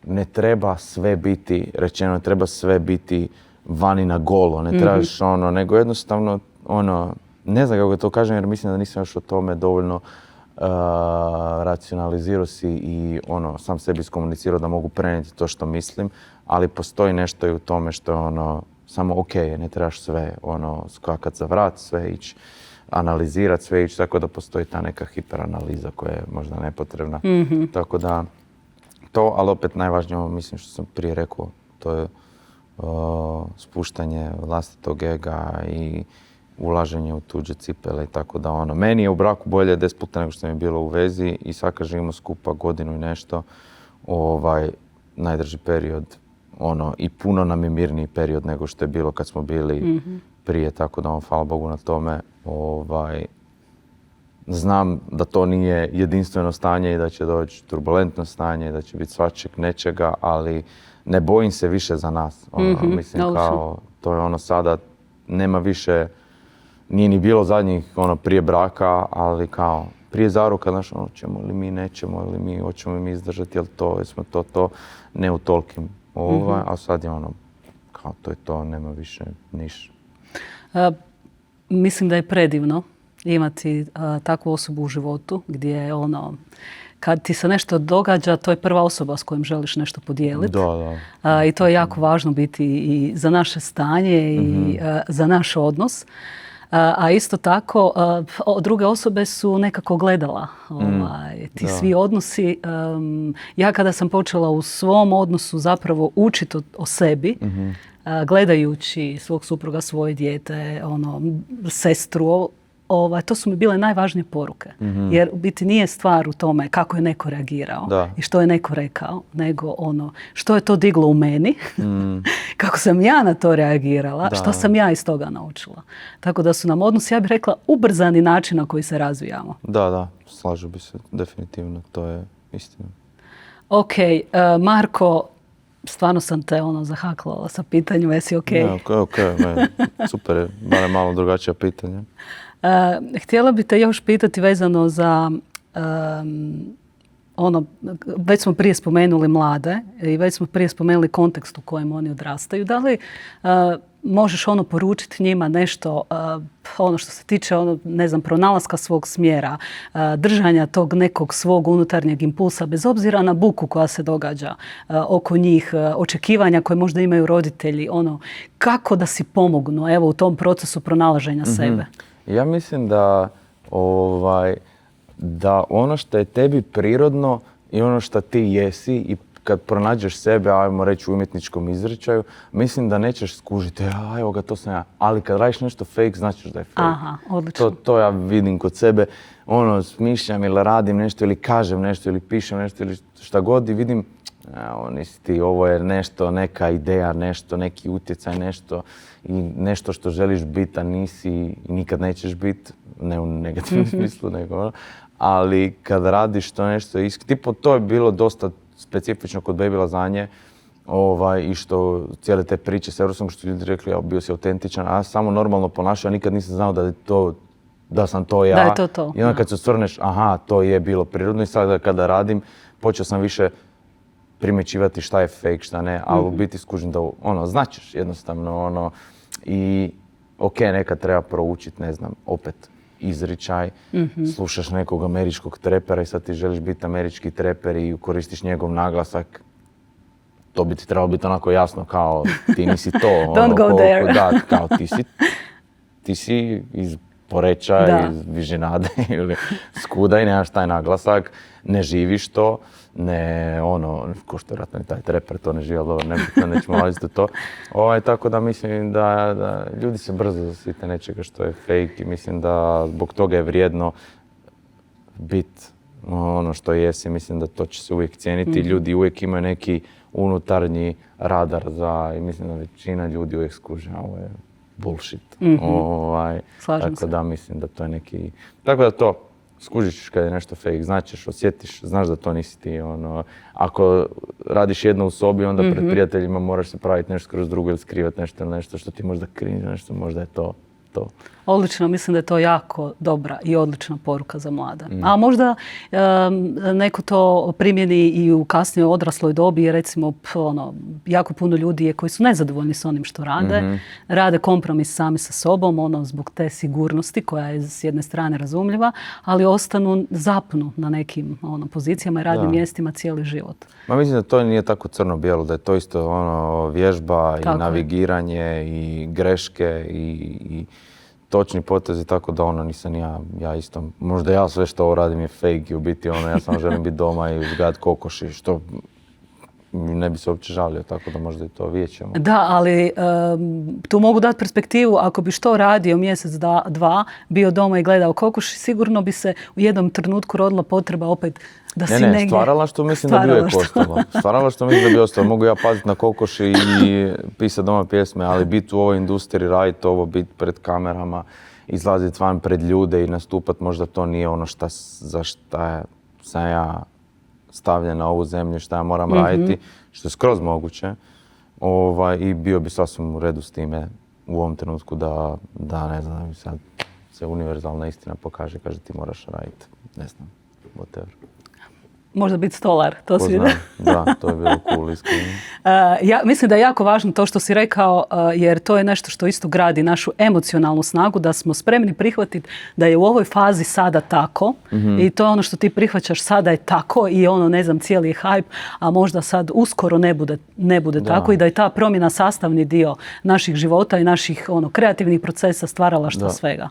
ne treba sve biti rečeno, ne treba sve biti vani na golo, ne trebaš nego jednostavno ne znam kako to kažem jer mislim da nisam još o tome dovoljno racionalizirao si i sam sebi iskomunicirao da mogu prenijeti to što mislim, ali postoji nešto i u tome što je samo ok, ne trebaš sve skakat za vrat, sve ići analizirati, sve ići, tako da postoji ta neka hiperanaliza koja je možda nepotrebna. Tako da to, ali opet najvažnije, mislim što sam prije rekao, to je spuštanje vlastitog ega i ulaženje u tuđe cipele i tako da Meni je u braku bolje 10 puta nego što mi je bilo u vezi i sad kad živimo skupa godinu i nešto, najdrži period, i puno nam je mirniji period nego što je bilo kad smo bili prije, tako da hvala Bogu na tome. Znam da to nije jedinstveno stanje i da će doći turbulentno stanje i da će biti svačeg nečega, ali ne bojim se više za nas. Mislim kao, to je sada, nema više, nije ni bilo zadnjih prije braka, ali kao prije zaruka, znaš, ćemo li mi, nećemo ili mi, hoćemo li mi izdržati, jel to, jesmo to, ne u tolkim. A sad je kao to je to, nema više niš. Mislim da je predivno imati takvu osobu u životu gdje kad ti se nešto događa, to je prva osoba s kojom želiš nešto podijeliti. Da. I to je jako važno biti i za naše stanje i za naš odnos. A isto tako, druge osobe su nekako gledala ti svi odnosi. Ja kada sam počela u svom odnosu zapravo učiti o sebi, gledajući svog supruga, svoje dijete, sestru, to su mi bile najvažnije poruke. Jer u biti nije stvar u tome kako je neko reagirao i što je neko rekao, nego što je to diglo u meni, kako sam ja na to reagirala, što sam ja iz toga naučila. Tako da su nam odnosi, ja bih rekla, ubrzani način na koji se razvijamo. Da, slažu bi se definitivno, to je istina. Ok, Marko, stvarno sam te zahaklala sa pitanjem, jesi ok? Ok, super je, barem malo drugačija pitanja. Htjela bi te još pitati vezano za već smo prije spomenuli mlade i već smo prije spomenuli kontekst u kojem oni odrastaju. Da li možeš poručiti njima nešto, što se tiče pronalaska svog smjera, držanja tog nekog svog unutarnjeg impulsa, bez obzira na buku koja se događa oko njih, očekivanja koje možda imaju roditelji, kako da si pomognu u tom procesu pronalaženja sebe? Ja mislim da ono što je tebi prirodno i ono što ti jesi i kad pronađeš sebe, ajmo reći u umjetničkom izričaju, mislim da nećeš skužiti, evo ga, to sam ja. Ali kad radiš nešto fake, značiš da je fake. Aha, odlično. To ja vidim kod sebe. Smišljam ili radim nešto ili kažem nešto ili pišem nešto ili šta god i vidim, nisi ti, ovo je nešto, neka ideja, nešto, neki utjecaj, nešto i nešto što želiš biti, a nisi i nikad nećeš biti, ne u negativnom smislu, nego ali kad radiš to nešto, to je bilo dosta specifično kod Baby Lazanje i što cijele te priče s Eurosom, što ljudi rekli, bio si autentičan, a ja samo normalno ponašao, nikad nisam znao da sam to ja. Da je to to. I onda kad se osvrneš, aha, to je bilo prirodno i sad kada radim, počeo sam više primjećivati šta je fake, šta ne, ali u biti skužim da značiš jednostavno i ok, nekad treba proučiti, ne znam, opet izričaj, slušaš nekog američkog trepera i sad ti želiš biti američki treper i koristiš njegov naglasak, to bi ti trebalo biti onako jasno kao ti nisi to. Don't go there. Da, kao ti si iz Poreča, iz Vižinade ili Skuda i nemaš taj naglasak, ne živiš to, ne ko što je vratno i taj treper to ne živi, ali dobro, nećemo ulaziti u to. Tako da mislim da ljudi se brzo zasite nečega što je fake i mislim da zbog toga je vrijedno biti ono što jesi, mislim da to će se uvijek cijeniti. Ljudi uvijek imaju neki unutarnji radar i mislim da većina ljudi uvijek skuže, ovo je bullshit. Slažem tako da mislim da to je neki... Tako da to, skužiš kad je nešto fake, značiš, osjetiš, znaš da to nisi ti. Ako radiš jedno u sobi, onda pred prijateljima moraš se praviti nešto skroz drugo ili skrivati nešto što ti možda cringe, nešto možda je to to. Odlično, mislim da je to jako dobra i odlična poruka za mlade. A možda neko to primjeni i u kasnijoj odrasloj dobi, jer recimo jako puno ljudi je koji su nezadovoljni s onim što rade, rade kompromis sami sa sobom, zbog te sigurnosti koja je s jedne strane razumljiva, ali zapnu na nekim pozicijama i radnim mjestima cijeli život. Ma mislim da to nije tako crno-bijelo, da je to isto vježba Tako i navigiranje i greške i točni potezi, tako da nisam ja isto, možda ja sve što ovo radim je fake i u biti ja samo želim biti doma i uzgajati kokoši, što ne bi se uopće žalio, tako da možda i to vidjet ćemo. Da, ali tu mogu dati perspektivu, ako bi što radio mjesec, dva, bio doma i gledao kokoši, sigurno bi se u jednom trenutku rodila potreba opet da si negdje... Ne, stvaralaštvo mislim da bi uvijek ostalo. Stvaralaštvo mislim da bi ostalo. Mogu ja paziti na kokoši i pisati doma pjesme, ali biti u ovoj industriji, raditi ovo, biti pred kamerama, izlaziti van pred ljude i nastupati, možda to nije ono za šta sam ja stavljen na ovu zemlju, šta ja moram raditi, što je skroz moguće. I bio bi sasvim u redu s time u ovom trenutku da ne znam, sad se univerzalna istina pokaže, kaže ti moraš raditi, ne znam, whatever. Možda biti stolar, to si vidio? Da, to je bilo cool, iskreno. Ja mislim da je jako važno to što si rekao, jer to je nešto što isto gradi našu emocionalnu snagu, da smo spremni prihvatiti da je u ovoj fazi sada tako i to je ono što ti prihvaćaš sada je tako i cijeli je hype, a možda sad uskoro ne bude tako i da je ta promjena sastavni dio naših života i naših kreativnih procesa, stvaralaštva svega.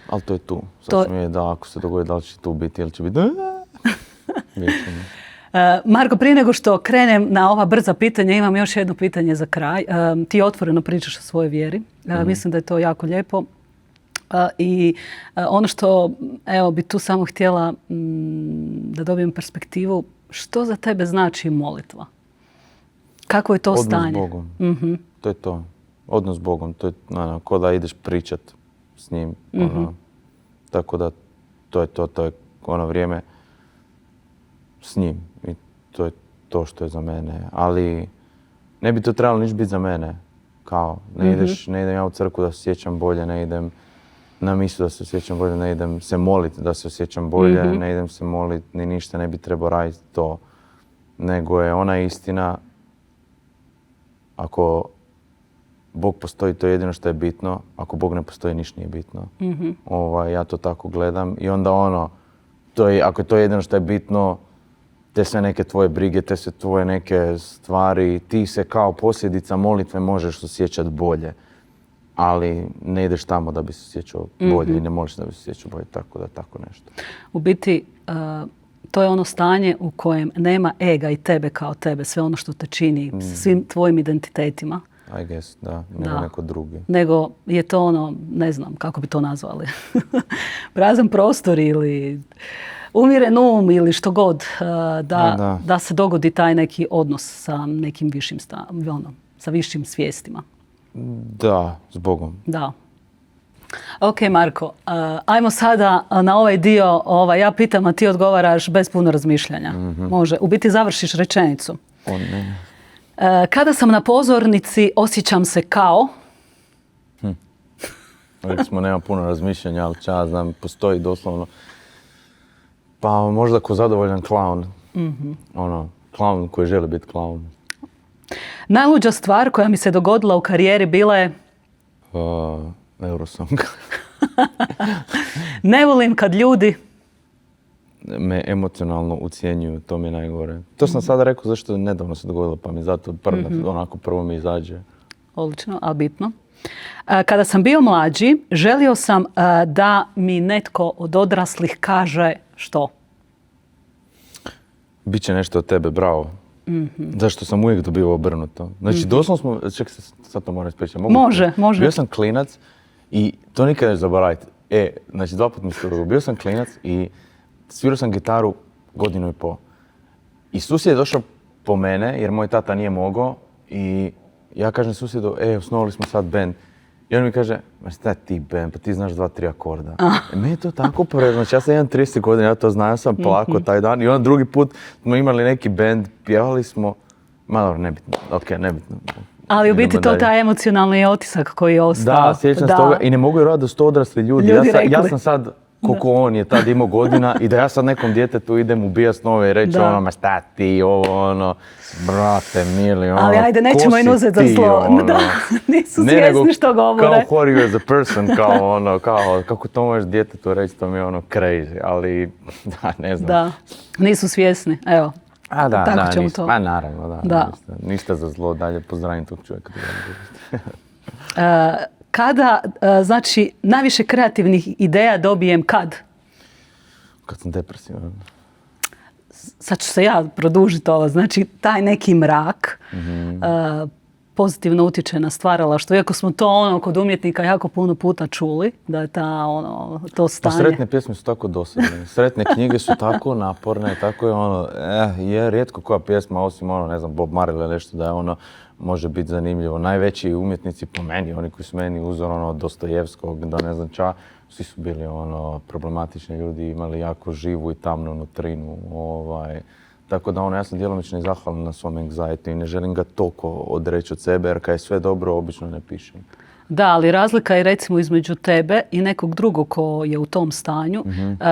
Ali to je tu. Sad mi je da ako se dogodi da li će tu biti ili će biti... Marko, prije nego što krenem na ova brza pitanja, imam još jedno pitanje za kraj. Ti otvoreno pričaš o svojoj vjeri. Mislim da je to jako lijepo. I ono što bi tu samo htjela da dobijem perspektivu, što za tebe znači molitva? Kako je to stanje? Odnos s Bogom. To je to. Odnos s Bogom. To je ko da ideš pričat s njim. Tako da to je to. To je vrijeme s njim i to je to što je za mene. Ali ne bi to trebalo niš biti za mene. Kao, ne idem ja u crkvu da se sjećam bolje, ne idem na misu da se osjećam bolje, ne idem se moliti da se osjećam bolje, ne idem se moliti, ni ništa ne bi trebao raditi to. Nego je ona istina, ako Bog postoji, to je jedino što je bitno, ako Bog ne postoji, ništa nije bitno. Ja to tako gledam i onda ako je to jedino što je bitno, te sve neke tvoje brige, te sve tvoje neke stvari, ti se kao posljedica molitve možeš osjećati bolje. Ali ne ideš tamo da bi se osjećao bolje i ne moliš da bi se osjećao bolje, tako da tako nešto. U biti, to je ono stanje u kojem nema ega i tebe kao tebe, sve ono što te čini, svim tvojim identitetima. I guess, da, nego neko drugi. Nego je to ne znam kako bi to nazvali, prazan prostor ili umiren ili što god, da se dogodi taj neki odnos sa nekim višim sa višim svijestima. Da, s Bogom. Da. Ok, Marko, ajmo sada na ovaj dio, ja pitam, a ti odgovaraš bez puno razmišljanja. Može. U biti završiš rečenicu. Ne. Kada sam na pozornici, osjećam se kao... Rekli smo, nema puno razmišljanja, ali ja znam, postoji doslovno. Pa možda ko zadovoljan klaun. Klaun koji želi biti klaun. Najluđa stvar koja mi se dogodila u karijeri bila je... Eurosong. Ne volim kad ljudi... me emocionalno ucijenjuju, to mi je najgore. To sam sada rekao zašto nedavno se dogodilo, pa mi zato prvo mi izađe. Odlično, ali bitno. Kada sam bio mlađi, želio sam da mi netko od odraslih kaže što? Biće nešto od tebe, bravo. Zašto sam uvijek dobio obrnuto. Znači, doslovno smo... Čekaj, sad to moram ispričati. Može. Bio sam klinac i to nikad ne zaboraviti. Znači, 2 puta mi se dogodilo. Bio sam klinac i svirao sam gitaru 1.5 godinu. I susjed je došao po mene, jer moj tata nije mogao. I ja kažem susjedu, osnovali smo sad band. I on mi kaže, ma šta ti band, pa ti znaš 2-3 akorda. Meni je to tako prvo, znači ja sam imam 30 godina, ja to znam, ja sam plakao taj dan. I onda drugi put smo imali neki band, pjevali smo, ma dobro, nebitno, nebitno. Ali u biti idemo to dalje. taj emocionalni otisak koji je ostao. Da, sjećam se toga i ne mogu vjerovati da su to odrasli ljudi. Ljudi Ja rekli. sam sad, koliko on je tad imao godina i da ja sad nekom djetetu idem ubijat snove i reći Da. ono, ma šta ti, ovo, ono, brate, mili, ono, Ali ajde, ko nećemo im si uzeti za ti, zlo. ono? Da, nisu Ne, nego svjesni što govore. Kao who are you as a person, kao ono, kako to možeš djetetu reći, to mi je ono crazy, ali, da, ne znam. Da, nisu svjesni, evo. A da, Tako da, ćemo ništa, to. ma naravno, da. Da. Ništa za zlo, dalje pozdravim tog čovjeka. Kada, znači, najviše kreativnih ideja dobijem kad? Kad sam depresivan. Sad ću se ja produžiti ovo. Znači, taj neki mrak pozitivno utječe na stvaralaštvo. Iako smo to kod umjetnika jako puno puta čuli, da je to Pa stanje. sretne pjesme su tako dosadne. Sretne knjige su tako naporne, tako je je rijetko koja pjesma, osim ne znam, Bob Marley ili nešto da je može biti zanimljivo. Najveći umjetnici po meni, oni koji su meni uzor od Dostojevskog, da ne znam ča, svi su bili problematični ljudi, imali jako živu i tamnu nutrinu. Tako da ja sam djelomično i zahvalan na svom anxiety i ne želim ga toliko odreći od sebe, jer kad je sve dobro, obično ne pišem. Da, ali razlika je recimo između tebe i nekog drugog ko je u tom stanju,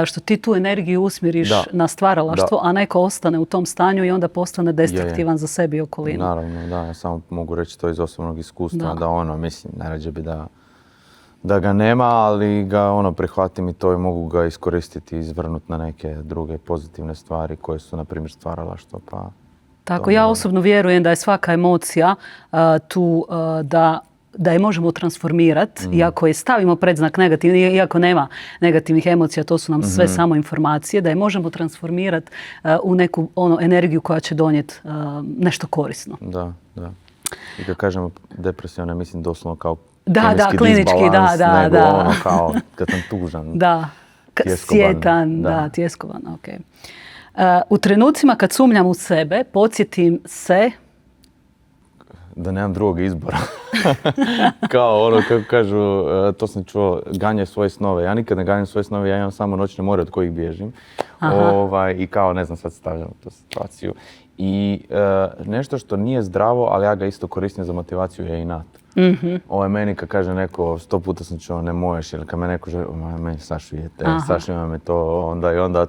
što ti tu energiju usmjeriš na stvaralaštvo, a neko ostane u tom stanju i onda postane destruktivan za sebe i okolinu. Naravno, da, ja samo mogu reći to iz osobnog iskustva, da mislim, najrađe bi da ga nema, ali ga prihvatim i to i mogu ga iskoristiti i izvrnuti na neke druge pozitivne stvari koje su, na primjer, stvaralaštvo. Tako, ja osobno vjerujem da je svaka emocija tu da je možemo transformirati, iako je stavimo predznak negativni, iako nema negativnih emocija, to su nam sve samo informacije, da je možemo transformirati u neku energiju koja će donijeti nešto korisno. Da. I kad kažemo depresija, ne mislim doslovno kao klinički, nego kao kad sam tužan, sjetan, tjeskovan, ok. U trenucima kad sumnjam u sebe, podsjetim se da nemam drugog izbora. Kao kako kažu, to sam čuo, ganjaj svoje snove. Ja nikad ne ganjam svoje snove, ja imam samo noćne more od kojih bježim. I kao, ne znam, sad stavljam tu situaciju. I nešto što nije zdravo, ali ja ga isto koristim za motivaciju, je inat. Ovo je meni kad kaže neko, 100 puta sam čuo ne možeš, ili kad me neko želi, meni sašujete, sašujem me to, onda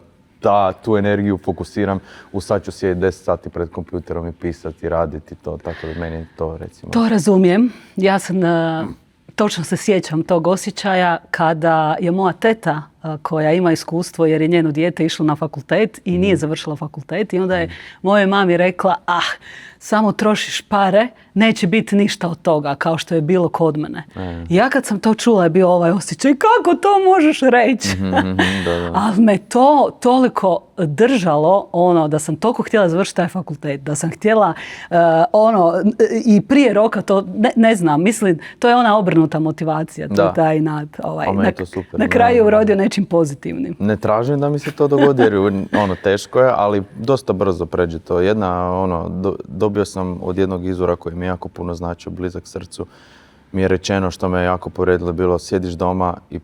tu energiju fokusiram, sad ću sjediti 10 sati pred kompjuterom i pisati, raditi to, tako da meni to recimo. To razumijem. Ja sam, točno se sjećam tog osjećaja kada je moja teta, koja ima iskustvo jer je njeno dijete išlo na fakultet i nije završila fakultet, i onda je moje mami rekla, samo trošiš pare, neće biti ništa od toga, kao što je bilo kod mene. I ja kad sam to čula je bio ovaj osjećaj, kako to možeš reći? Ali me to toliko držalo, da sam toliko htjela završiti taj fakultet, da sam htjela i prije roka, to ne znam, mislim, to je ona obrnuta motivacija, to je taj na kraju urodio nečim pozitivnim. Ne tražim da mi se to dogodi jer teško je, ali dosta brzo pređe to. Dobio sam od jednog izvora koji mi je jako puno značio, blizak srcu, mi je rečeno što me jako povrijedilo, bilo sjediš doma i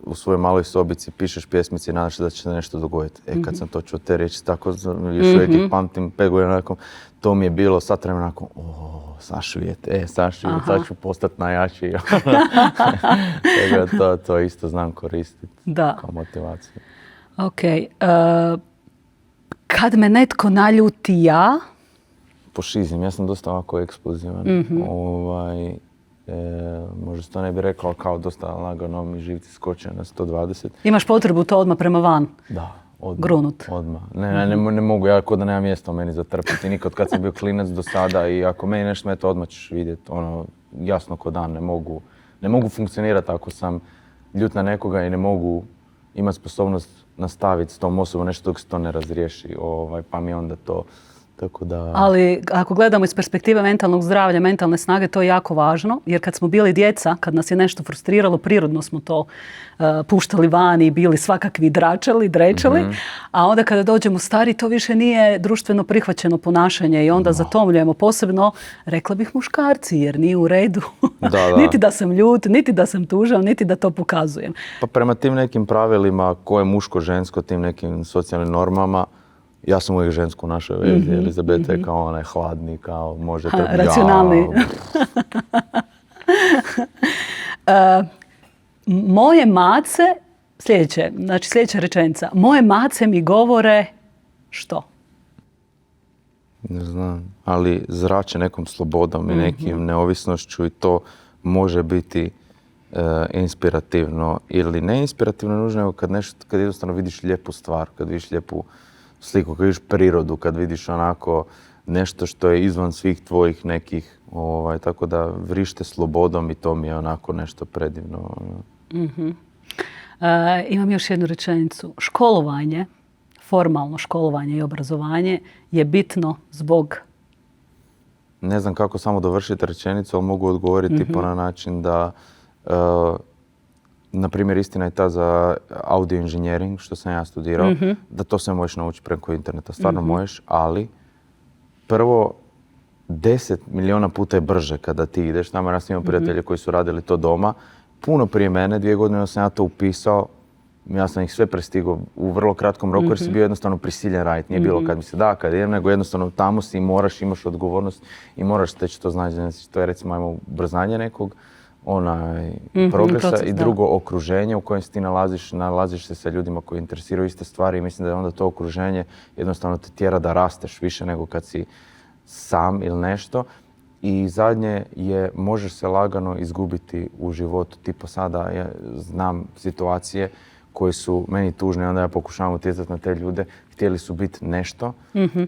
u svojoj maloj sobici pišeš pjesmice i nadaš se da će se nešto dogoditi. Kad sam to čuo te riječi, tako još uvijek ih pamtim, 5 godina nakon, to mi je bilo sad vremena nakon, sašujete, sad ću postati najjači. To isto znam koristiti kao motivaciju. Ok. Kad me netko naljuti pošizim, ja sam dosta ovako eksplozivan. Možda se to ne bi rekao, kao dosta lagano mi živci skoče na 120. Imaš potrebu to odmah prema van? Da, grunut? Odmah. Ne mogu, ja kod da nema mjesta u meni za trpiti. Nikad kad sam bio klinac do sada i ako meni nešto smeta, odmah ćeš vidjeti, jasno ko dan. Ne mogu funkcionirati ako sam ljut na nekoga i ne mogu imati sposobnost nastaviti s tom osobom nešto dok se to ne razriješi, pa mi onda to. Tako da... Ali ako gledamo iz perspektive mentalnog zdravlja, mentalne snage, to je jako važno, jer kad smo bili djeca, kad nas je nešto frustriralo, prirodno smo to puštali van i bili svakakvi drečali, a onda kada dođemo stari, to više nije društveno prihvaćeno ponašanje i onda zatomljujemo, posebno, rekla bih, muškarci, jer nije u redu. Niti da sam ljut, niti da sam tužan, niti da to pokazujem. Pa prema tim nekim pravilima, ko je muško, žensko, tim nekim socijalnim normama, Ja sam uvijek žensku u našoj vezi, Elizabeta je kao onaj hladni, kao može... Racionalni. Moje mace, sljedeća rečenica, moje mace mi govore što? Ne znam, ali zrače nekom slobodom i nekim neovisnošću i to može biti inspirativno ili ne inspirativno nužno, nego kad jednostavno vidiš lijepu stvar, kad vidiš lijepu sliku, kad vidiš prirodu, kad vidiš onako nešto što je izvan svih tvojih nekih, tako da vrište slobodom i to mi je onako nešto predivno. Imam još jednu rečenicu. Školovanje, formalno školovanje i obrazovanje je bitno zbog... Ne znam kako samo dovršiti rečenicu, ali mogu odgovoriti po na način da, na primjer, istina je ta za audio engineering, što sam ja studirao, da to se možeš naučiti preko interneta. Stvarno možeš, ali prvo 10 milijuna puta je brže kada ti ideš. Nama ja sam imao prijatelje koji su radili to doma. Puno prije mene, 2 godine sam ja to upisao. Ja sam ih sve prestigao u vrlo kratkom roku jer si bio jednostavno prisiljen raditi. Nije bilo kad mi se da, kad idem, nego jednostavno tamo si i moraš, imaš odgovornost i moraš steći to znanje. Znači, to je recimo ajmo ubrzanje nekog progresa proces, i drugo okruženje u kojem se ti nalaziš se sa ljudima koji interesiraju iste stvari i mislim da je onda to okruženje jednostavno te tjera da rasteš više nego kad si sam ili nešto. I zadnje je, možeš se lagano izgubiti u životu. Tipa sada ja znam situacije koje su meni tužne, onda ja pokušavam utjecati na te ljude. Htjeli su biti nešto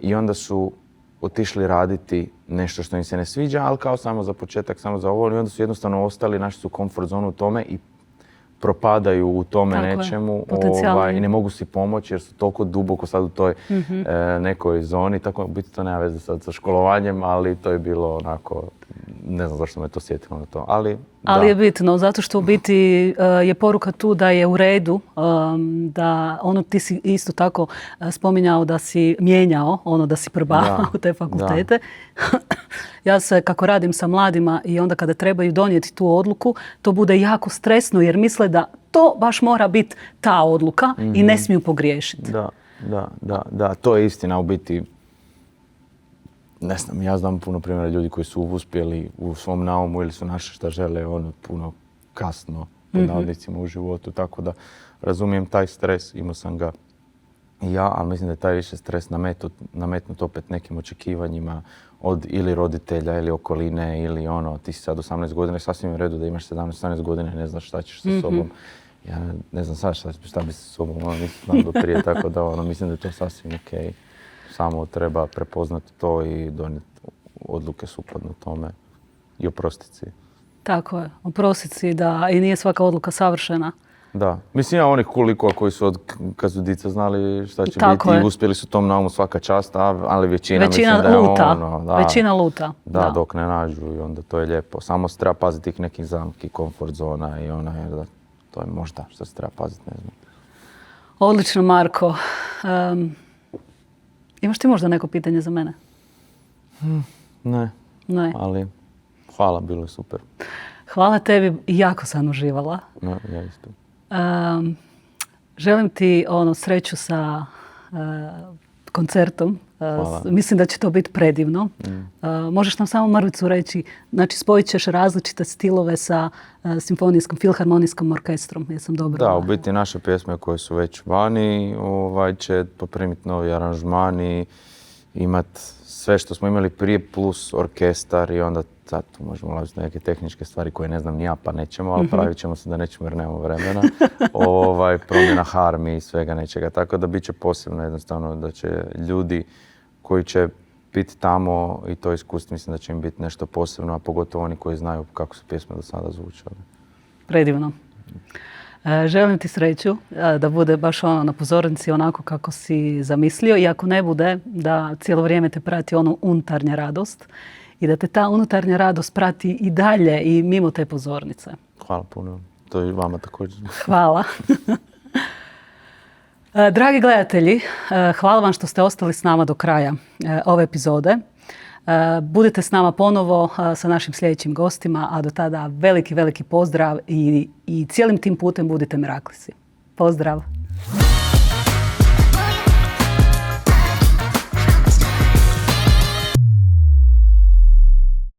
i onda su otišli raditi nešto što im se ne sviđa, ali kao samo za početak, samo za ovo. I onda su jednostavno ostali, našli su comfort zonu u tome i propadaju u tome nečemu i ne mogu si pomoći jer su toliko duboko sad u toj nekoj zoni. Tako biti to nema veze sad sa školovanjem, ali to je bilo onako, ne znam zašto me to sjetilo na to. Ali je bitno, zato što u biti je poruka tu da je u redu, da ti si isto tako spominjao da si mijenjao, da si probavao u te fakultete. Ja se, kako radim sa mladima i onda kada trebaju donijeti tu odluku, to bude jako stresno jer misle da to baš mora biti ta odluka i ne smiju pogriješiti. Da, to je istina u biti. Ne znam, ja znam puno primjera ljudi koji su uspjeli u svom naumu ili su našli šta žele puno kasno pod navodnicima u životu, tako da razumijem taj stres, imao sam ga i ja, ali mislim da je taj više stres nametnut opet nekim očekivanjima od ili roditelja ili okoline ili ti si sad 18 godina, sasvim u redu da imaš 17-18 godina i ne znaš šta ćeš sa sobom. Ja ne znam sad šta bi sa sobom, nisam znam do prije, tako da mislim da je to sasvim okej. Samo treba prepoznati to i donijeti odluke sukladno tome i oprostiti si. Tako je, oprostiti si da i nije svaka odluka savršena. Da, mislim ja onih koliko koji su kad su djeca znali šta će tako biti je. I uspjeli su tom naumu svaka čast, ali većina mislim da je luta. Većina luta. Da, dok ne nađu i onda to je lijepo. Samo se treba paziti tih nekih zamki, komfort zona i to je možda što se treba paziti, ne znam. Odlično, Marko. Imaš ti možda neko pitanje za mene? Ne, ali hvala, bilo je super. Hvala tebi, jako sam uživala. Ja isto. Želim ti sreću sa koncertom. Mislim da će to biti predivno. Možeš nam samo mrvicu reći, znači spojit ćeš različite stilove sa simfonijskom, filharmonijskom orkestrom. Jesam dobro? Da, u biti naše pjesme koje su već vani će poprimiti novi aranžmani, imati sve što smo imali prije plus orkestar i onda sad tu možemo ulaziti neke tehničke stvari koje ne znam ni ja pa nećemo, ali pravit ćemo se da nećemo jer nemamo vremena. Promjena harmi i svega nečega. Tako da bit će posebno jednostavno da će ljudi koji će biti tamo i to iskustvo, mislim da će im biti nešto posebno, a pogotovo oni koji znaju kako su pjesme do sada zvučale. Predivno. Želim ti sreću da bude baš na pozornici onako kako si zamislio i ako ne bude, da cijelo vrijeme te prati unutarnja radost i da te ta unutarnja radost prati i dalje i mimo te pozornice. Hvala puno. To i vama također. Hvala. Dragi gledatelji, hvala vam što ste ostali s nama do kraja ove epizode. Budite s nama ponovo sa našim sljedećim gostima, a do tada veliki, veliki pozdrav i cijelim tim putem budite miraklisi. Pozdrav!